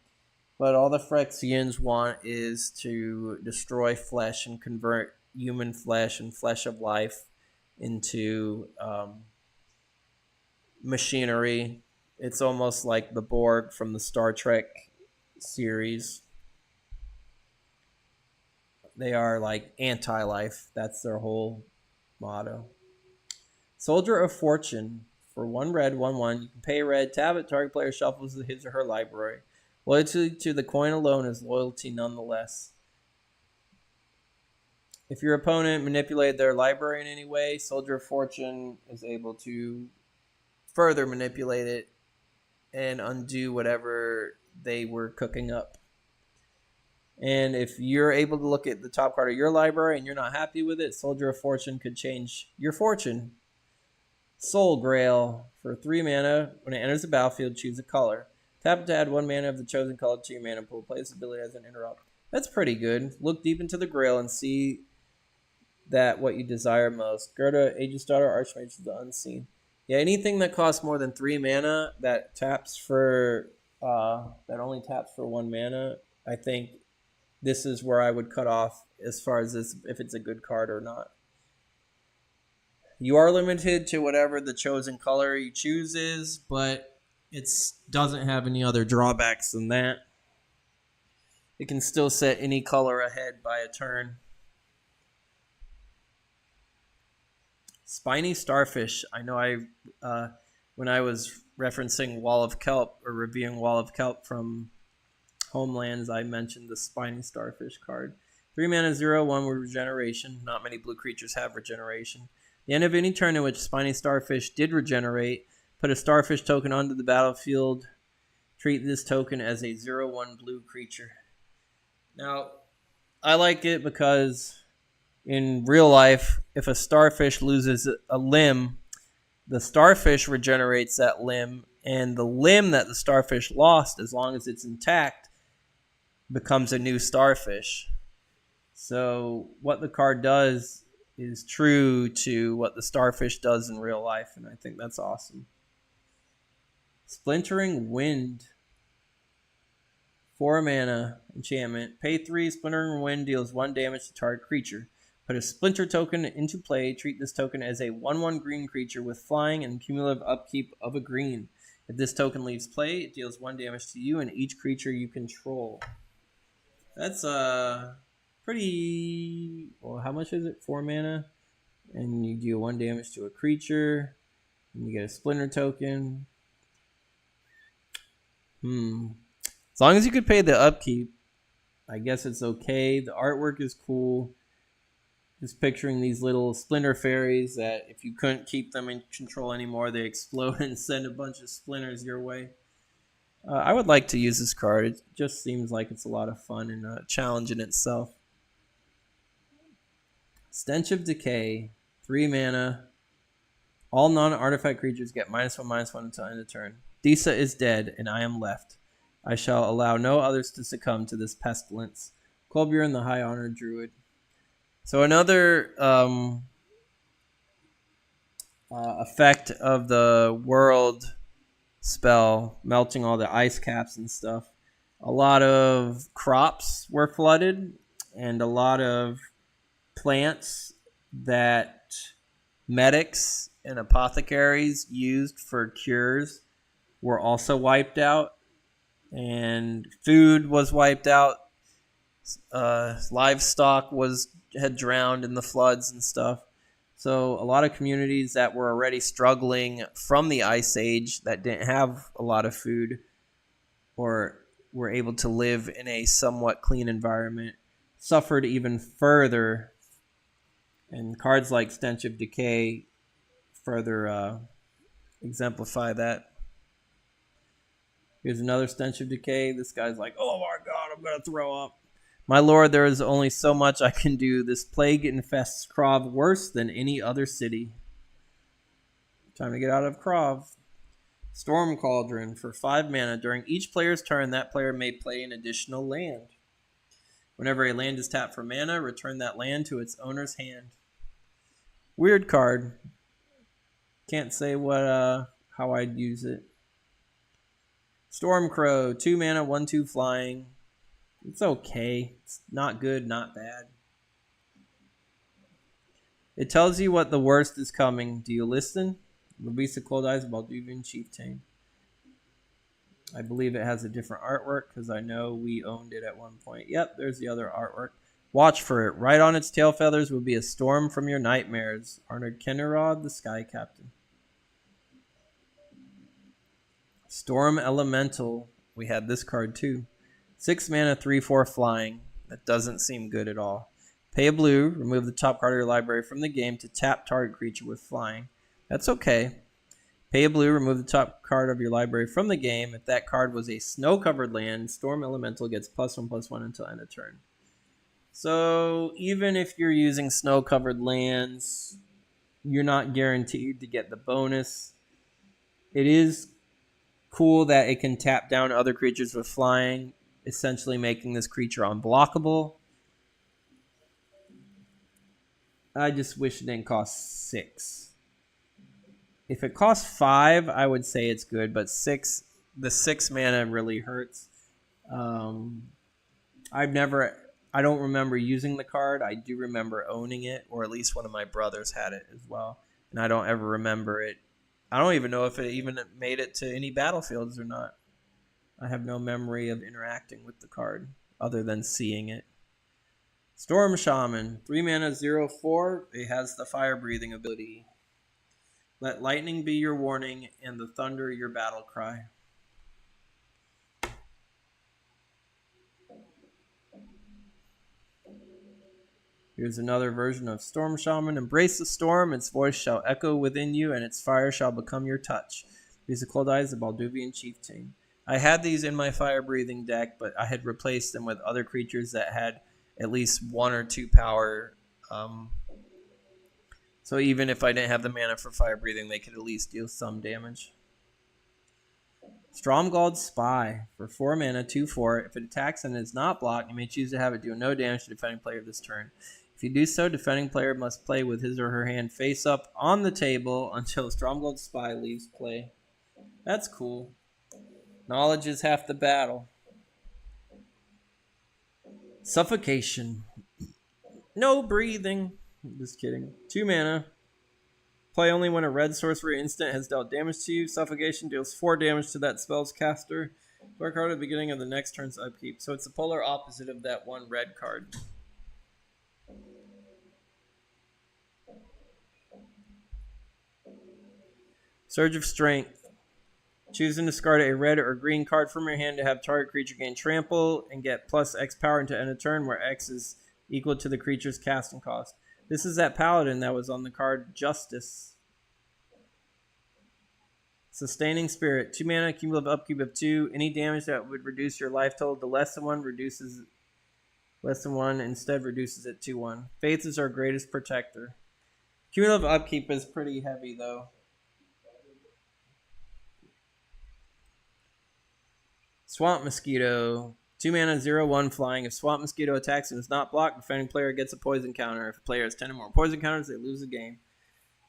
But all the Phyrexians want is to destroy flesh and convert human flesh and flesh of life into machinery. It's almost like the Borg from the Star Trek series. They are like anti-life. That's their whole motto. Soldier of Fortune. For 1 red, 1/1, you can pay red, tap it, target player shuffles his or her library. Loyalty to the coin alone is loyalty nonetheless. If your opponent manipulated their library in any way, Soldier of Fortune is able to further manipulate it and undo whatever they were cooking up. And if you're able to look at the top card of your library and you're not happy with it, Soldier of Fortune could change your fortune. Soul Grail. For 3 mana, when it enters the battlefield, choose a color. Tap it to add 1 mana of the chosen color to your mana pool. Play this ability as an interrupt. That's pretty good. Look deep into the Grail and see that what you desire most. Gerda, Aegis Daughter, Archmage of the Unseen. Yeah, anything that costs more than 3 mana that taps for that only taps for 1 mana, I think this is where I would cut off as far as this, if it's a good card or not. You are limited to whatever the chosen color you choose is, but it doesn't have any other drawbacks than that. It can still set any color ahead by a turn. Spiny Starfish. I know when I was referencing Wall of Kelp or reviewing Wall of Kelp from Homelands, I mentioned the Spiny Starfish card. 3 mana, 0/1 with regeneration. Not many blue creatures have regeneration. The end of any turn in which Spiny Starfish did regenerate, put a Starfish token onto the battlefield. Treat this token as a 0/1 blue creature. Now, I like it because in real life, if a Starfish loses a limb, the Starfish regenerates that limb, and the limb that the Starfish lost, as long as it's intact, becomes a new Starfish. So what the card does is true to what the Starfish does in real life, and I think that's awesome. Splintering Wind. 4 mana enchantment. Pay 3. Splintering Wind deals 1 damage to target creature. Put a Splinter token into play. Treat this token as a 1/1 green creature with flying and cumulative upkeep of a green. If this token leaves play, it deals 1 damage to you and each creature you control. That's pretty... Well, how much is it? 4 mana. And you deal 1 damage to a creature. And you get a Splinter token. As long as you could pay the upkeep, I guess it's okay. The artwork is cool. Just picturing these little splinter fairies that if you couldn't keep them in control anymore, they explode and send a bunch of splinters your way. I would like to use this card. It just seems like it's a lot of fun and a challenge in itself. Stench of Decay, 3 mana. All non-artifact creatures get -1/-1 until end of turn. Disa is dead, and I am left. I shall allow no others to succumb to this pestilence. Kolbjorn, the High Honored Druid. So another effect of the world spell, melting all the ice caps and stuff. A lot of crops were flooded, and a lot of plants that medics and apothecaries used for cures were also wiped out, and food was wiped out. Livestock had drowned in the floods and stuff. So a lot of communities that were already struggling from the Ice Age that didn't have a lot of food or were able to live in a somewhat clean environment suffered even further. And cards like Stench of Decay further exemplify that. Here's another Stench of Decay. This guy's like, oh my god, I'm going to throw up. My lord, there is only so much I can do. This plague infests Krov worse than any other city. Time to get out of Krov. Storm Cauldron for 5 mana. During each player's turn, that player may play an additional land. Whenever a land is tapped for mana, return that land to its owner's hand. Weird card. Can't say how I'd use it. Stormcrow, 2 mana, 1/2 flying. It's okay. It's not good, not bad. It tells you what the worst is coming. Do you listen? Luisa Cold Eyes, Balduvian Chieftain. I believe it has a different artwork because I know we owned it at one point. Yep, there's the other artwork. Watch for it. Right on its tail feathers will be a storm from your nightmares. Arnold Kennerod, the Sky Captain. Storm Elemental. We had this card too. 6 mana, 3/4 flying. That doesn't seem good at all. Pay a blue. Remove the top card of your library from the game to tap target creature with flying. That's okay. Pay a blue. Remove the top card of your library from the game. If that card was a snow-covered land, Storm Elemental gets +1/+1 until end of turn. So even if you're using snow-covered lands, you're not guaranteed to get the bonus. It is cool that it can tap down other creatures with flying, essentially making this creature unblockable. I just wish it didn't cost 6. If it costs 5, I would say it's good, but 6, the 6 mana really hurts. I don't remember using the card. I do remember owning it, or at least one of my brothers had it as well, and I don't ever remember it. I don't even know if it even made it to any battlefields or not. I have no memory of interacting with the card other than seeing it. Storm Shaman, 3 mana, 0/4. It has the fire breathing ability. Let lightning be your warning and the thunder your battle cry. Here's another version of Storm Shaman. Embrace the storm, its voice shall echo within you, and its fire shall become your touch. These are Cold Eyes, the Balduvian Chieftain. I had these in my fire-breathing deck, but I had replaced them with other creatures that had at least 1 or 2 power. So even if I didn't have the mana for fire-breathing, they could at least deal some damage. Stromgald Spy for 4 mana, 2/4. If it attacks and is not blocked, you may choose to have it do no damage to the defending player this turn. If you do so, defending player must play with his or her hand face up on the table until Stromgald Spy leaves play. That's cool. Knowledge is half the battle. Suffocation. No breathing. Just kidding. 2 mana. Play only when a red sorcery instant has dealt damage to you. Suffocation deals 4 damage to that spell's caster. Draw a card at the beginning of the next turn's upkeep. So it's the polar opposite of that one red card. Surge of Strength. Choose and discard a red or green card from your hand to have target creature gain trample and get plus X power into end of turn, where X is equal to the creature's casting cost. This is that paladin that was on the card Justice. Sustaining Spirit. 2 mana, cumulative upkeep of 2. Any damage that would reduce your life total to less than 1 reduces less than 1, instead reduces it to 1. Faith is our greatest protector. Cumulative upkeep is pretty heavy though. Swamp Mosquito. 2 mana, 0/1 flying. If Swamp Mosquito attacks and is not blocked, the defending player gets a poison counter. If a player has 10 or more poison counters, they lose the game.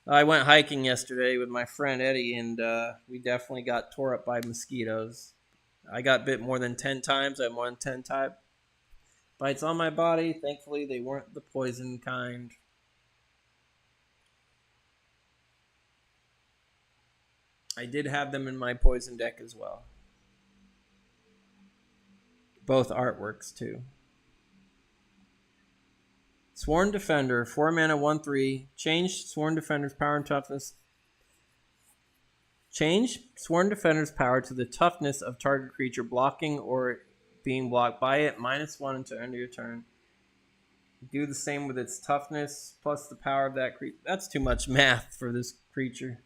I went hiking yesterday with my friend Eddie, and we definitely got tore up by mosquitoes. I got bit more than 10 times. I had more than 10 bites on my body. Thankfully, they weren't the poison kind. I did have them in my poison deck as well. Both artworks, too. Sworn Defender, 4 mana, 1/3. Change Sworn Defender's power and toughness. Change Sworn Defender's power to the toughness of target creature blocking or being blocked by it, -1 until end of your turn. Do the same with its toughness plus the power of that creature. That's too much math for this creature.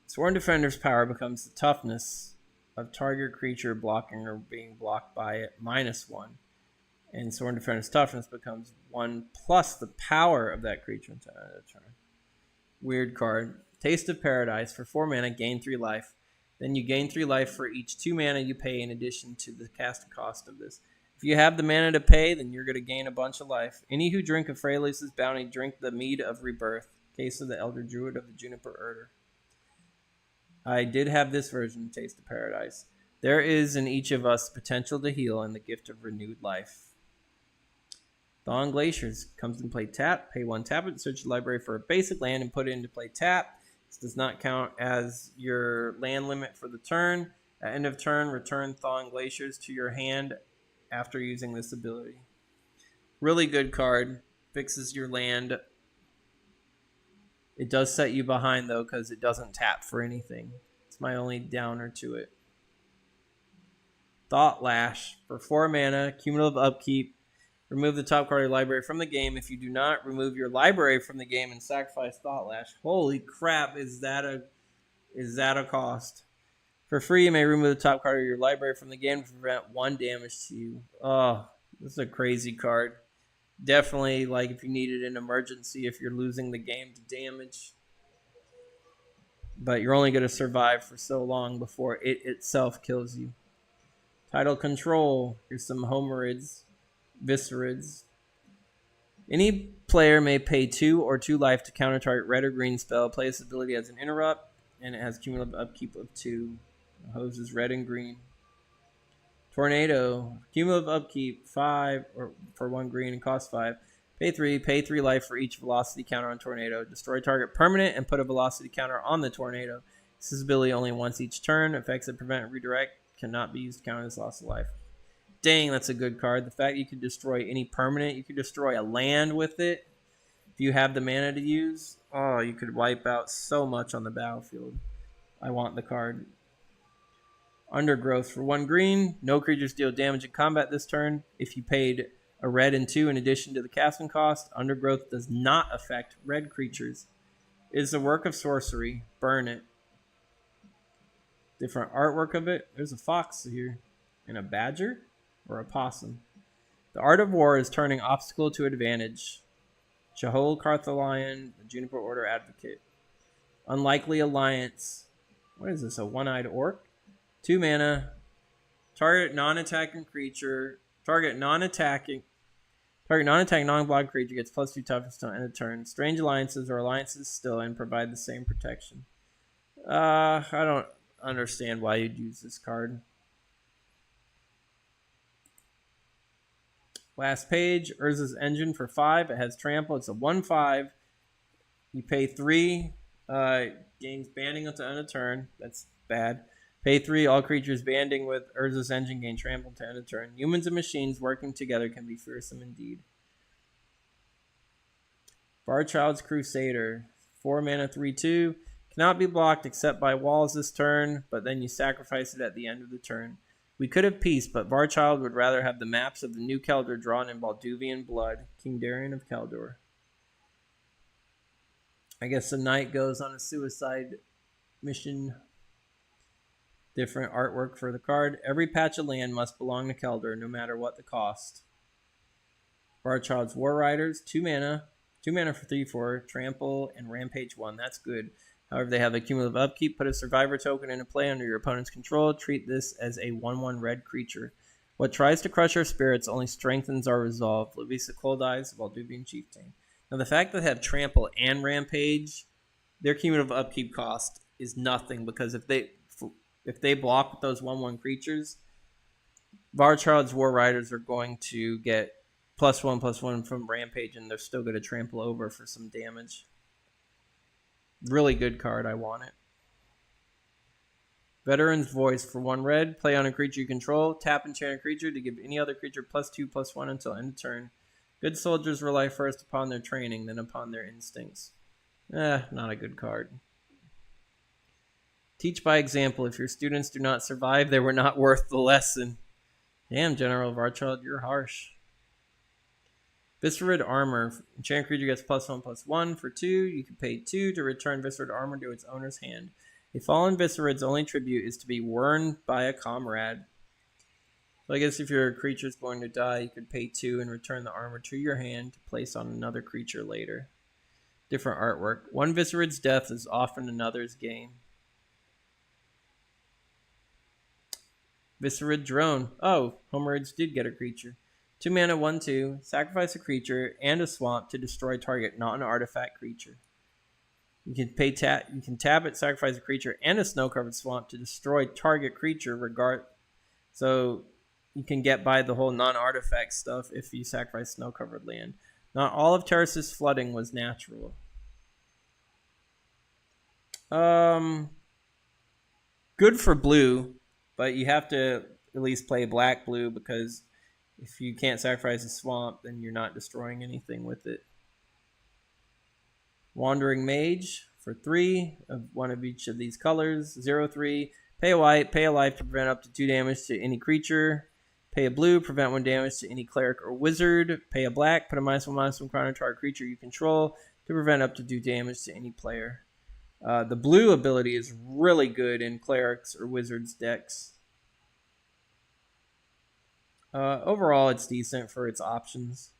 Sworn Defender's power becomes the toughness of target creature blocking or being blocked by it, -1. And Sworn Defender's toughness becomes 1 plus the power of that creature until end of turn. Weird card. Taste of Paradise. For 4 mana, gain 3 life. Then you gain 3 life for each 2 mana you pay in addition to the casting cost of this. If you have the mana to pay, then you're going to gain a bunch of life. Any who drink of Freyalis's bounty drink the mead of rebirth. Case of the Elder Druid of the Juniper Urder. I did have this version, Taste of Paradise. There is in each of us potential to heal and the gift of renewed life. Thawing Glaciers comes in play tap. Pay 1 tap it, search the library for a basic land and put it into play tap. This does not count as your land limit for the turn. At end of turn, return Thawing Glaciers to your hand after using this ability. Really good card. Fixes your land. It does set you behind, though, because it doesn't tap for anything. It's my only downer to it. Thought Lash. For 4 mana, cumulative upkeep. Remove the top card of your library from the game. If you do not, remove your library from the game and sacrifice Thought Lash. Holy crap, is that a cost? For free, you may remove the top card of your library from the game to prevent 1 damage to you. Oh, this is a crazy card. Definitely, like, if you needed an emergency, if you're losing the game to damage. But you're only going to survive for so long before it itself kills you. Tidal Control. Here's some Homerids. Viscerids. Any player may pay 2 or 2 life to counter target red or green spell. Play this ability as an interrupt, and it has cumulative upkeep of 2. The hose is red and green. Tornado. Cumulative upkeep 5 or for 1 green and cost 5. Pay 3 life for each velocity counter on Tornado. Destroy target permanent and put a velocity counter on the Tornado. This is ability only once each turn. Effects that prevent and redirect cannot be used to counter this loss of life. Dang, that's a good card. The fact you can destroy any permanent, you could destroy a land with it. If you have the mana to use, oh, you could wipe out so much on the battlefield. I want the card. Undergrowth for 1 green. No creatures deal damage in combat this turn. If you paid a red and 2 in addition to the casting cost, Undergrowth does not affect red creatures. It is a work of sorcery. Burn it. Different artwork of it. There's a fox here. And a badger or a possum. The Art of War is turning obstacle to advantage. Chahol Carthalion, the Juniper Order Advocate. Unlikely Alliance. What is this, a one-eyed orc? 2 mana. Target non-attacking creature. Target non-attacking, non-block creature gets +2 toughness to end of turn. Strange alliances or alliances still and provide the same protection. I don't understand why you'd use this card. Last page, Urza's Engine for 5. It has trample. It's a 1/5. You pay 3. Gains banding until end of turn. That's bad. Pay 3. All creatures banding with Urza's Engine gain trample to end of turn. Humans and machines working together can be fearsome indeed. Varchild's Crusader. 4 mana, 3/2. Cannot be blocked except by walls this turn, but then you sacrifice it at the end of the turn. We could have peace, but Varchild would rather have the maps of the new Keldor drawn in Balduvian blood. King Darion of Keldor. I guess the knight goes on a suicide mission. Different artwork for the card. Every patch of land must belong to Keldor, no matter what the cost. Varchild's War Riders, 2 mana. 2 mana for 3/4, trample, and rampage 1. That's good. However, they have a cumulative upkeep. Put a survivor token into play under your opponent's control. Treat this as a 1/1 red creature. What tries to crush our spirits only strengthens our resolve. Levisa Cold Eyes, Balduvian Chieftain. Now, the fact that they have trample and rampage, their cumulative upkeep cost is nothing, because if they block with those 1/1 creatures, Varchild's War Riders are going to get +1/+1 from rampage, and they're still going to trample over for some damage. Really good card. I want it. Veteran's Voice for 1 red. Play on a creature you control. Tap enchant a creature to give any other creature +2/+1 until end of turn. Good soldiers rely first upon their training, then upon their instincts. Not a good card. Teach by example. If your students do not survive, they were not worth the lesson. Damn, General Varchild, you're harsh. Viscerid Armor. Enchant creature gets +1/+1 for 2. You can pay 2 to return Viscerid Armor to its owner's hand. A fallen Viscerid's only tribute is to be worn by a comrade. So I guess if your creature's going to die, you could pay 2 and return the armor to your hand to place on another creature later. Different artwork. One Viscerid's death is often another's gain. Viscerid Drone. Oh, Homerids did get a creature. 2 mana, 1/2. Sacrifice a creature and a swamp to destroy target non-artifact creature. You can tap it, sacrifice a creature and a snow-covered swamp to destroy target creature So you can get by the whole non-artifact stuff if you sacrifice snow-covered land. Not all of Terrace's flooding was natural. Good for blue, but you have to at least play black-blue, because if you can't sacrifice a swamp, then you're not destroying anything with it. Wandering Mage for 3 of one of each of these colors. 0/3. Pay a white, pay a life to prevent up to 2 damage to any creature. Pay a blue, prevent 1 damage to any cleric or wizard. Pay a black, put a -1/-1 counter to our creature you control to prevent up to 2 damage to any player. The blue ability is really good in clerics or wizards decks. Overall, it's decent for its options.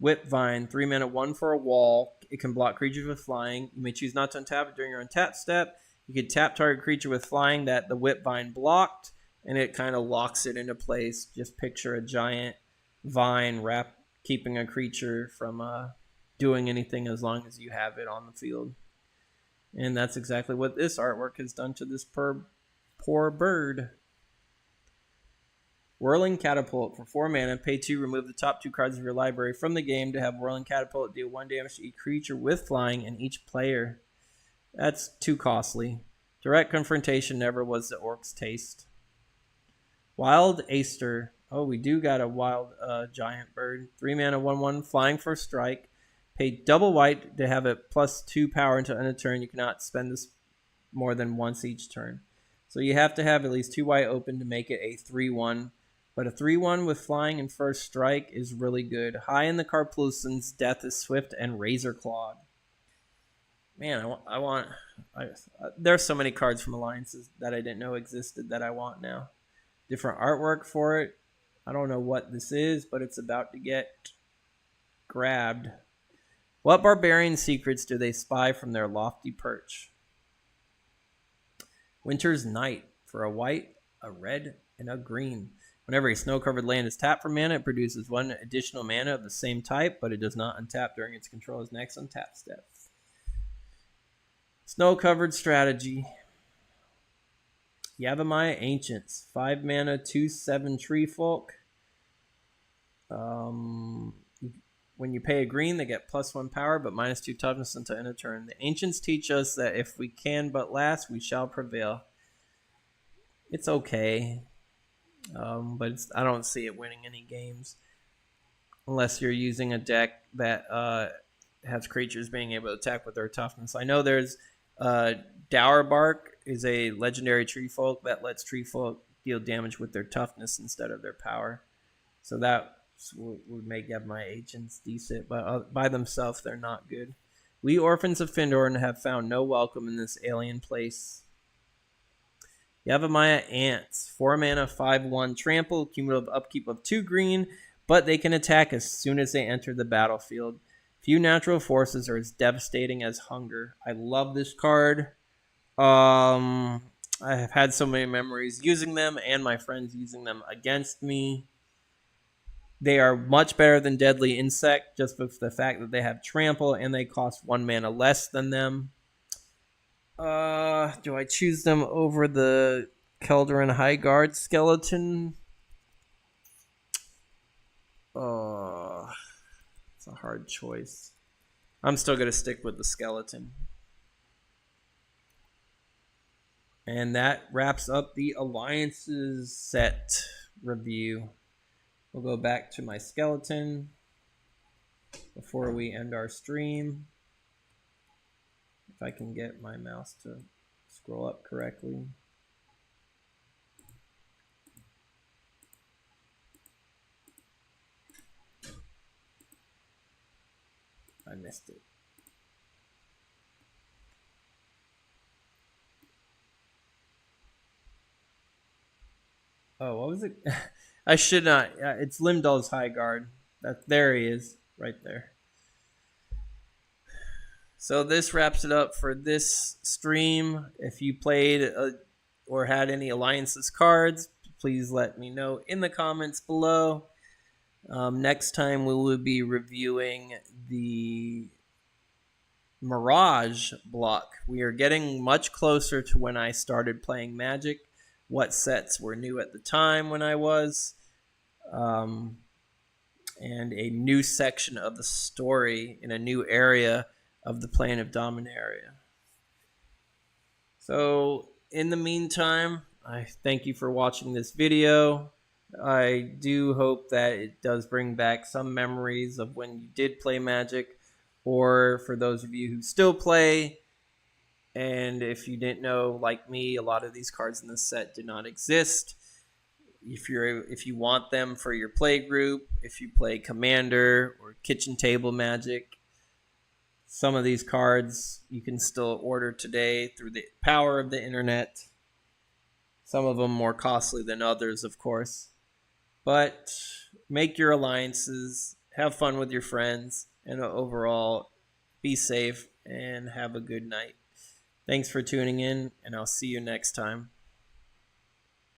Whipvine, 3 mana, 1 for a wall. It can block creatures with flying. You may choose not to untap it during your untap step. You can tap target creature with flying that the Whipvine blocked, and it kind of locks it into place. Just picture a giant vine keeping a creature from doing anything as long as you have it on the field. And that's exactly what this artwork has done to this poor bird. Whirling Catapult for 4 mana. Pay 2, remove the top 2 cards of your library from the game to have Whirling Catapult deal 1 damage to each creature with flying and each player. That's too costly. Direct Confrontation never was the orc's taste. Wild Aster. Oh, we do got a wild giant bird. 3 mana, 1/1, flying for a strike. Pay double white to have it +2 power until end of turn. You cannot spend this more than once each turn. So you have to have at least 2 white open to make it a 3/1. But a 3/1 with flying and first strike is really good. High in the Karplusin's Death is Swift and Razor Clawed. Man, there's so many cards from Alliances that I didn't know existed that I want now. Different artwork for it. I don't know what this is, but it's about to get grabbed. What barbarian secrets do they spy from their lofty perch? Winter's Night for a white, a red, and a green. Whenever a snow-covered land is tapped for mana, it produces 1 additional mana of the same type, but it does not untap during its controller's next untap step. Snow-covered strategy. Yavimaya Ancients. 5 mana, 2/7 tree folk. Um, when you pay a green, they get +1 power, but -2 toughness until end of turn. The ancients teach us that if we can but last, we shall prevail. It's okay, but I don't see it winning any games unless you're using a deck that has creatures being able to attack with their toughness. I know there's Dour Bark is a legendary tree folk that lets tree folk deal damage with their toughness instead of their power. So that would make my agents decent, but by themselves they're not good. We orphans of Findorn have found no welcome in this alien place. Yavimaya Ants, 4 mana, 5/1, trample, cumulative upkeep of 2 green, but they can attack as soon as they enter the battlefield. Few natural forces are as devastating as hunger. I love this card. I have had so many memories using them and my friends using them against me. They are much better than Deadly Insect just with the fact that they have trample and they cost 1 mana less than them. Do I choose them over the Kelderin High Guard skeleton? It's a hard choice. I'm still going to stick with the skeleton. And that wraps up the Alliances set review. We'll go back to my skeleton before we end our stream. If I can get my mouse to scroll up correctly. I missed it. Oh, what was it? I should not. It's Limdal's High Guard. There he is, right there. So this wraps it up for this stream. If you played or had any Alliances cards, please let me know in the comments below. Next time we will be reviewing the Mirage block. We are getting much closer to when I started playing Magic. What sets were new at the time when I was. And a new section of the story in a new area of the Plane of Dominaria. So in the meantime, I thank you for watching this video. I do hope that it does bring back some memories of when you did play Magic, or for those of you who still play. And if you didn't know, like me, a lot of these cards in this set did not exist. If you want them for your play group, if you play Commander or Kitchen Table Magic, some of these cards you can still order today through the power of the internet. Some of them more costly than others, of course. But make your alliances, have fun with your friends, and overall, be safe and have a good night. Thanks for tuning in, and I'll see you next time.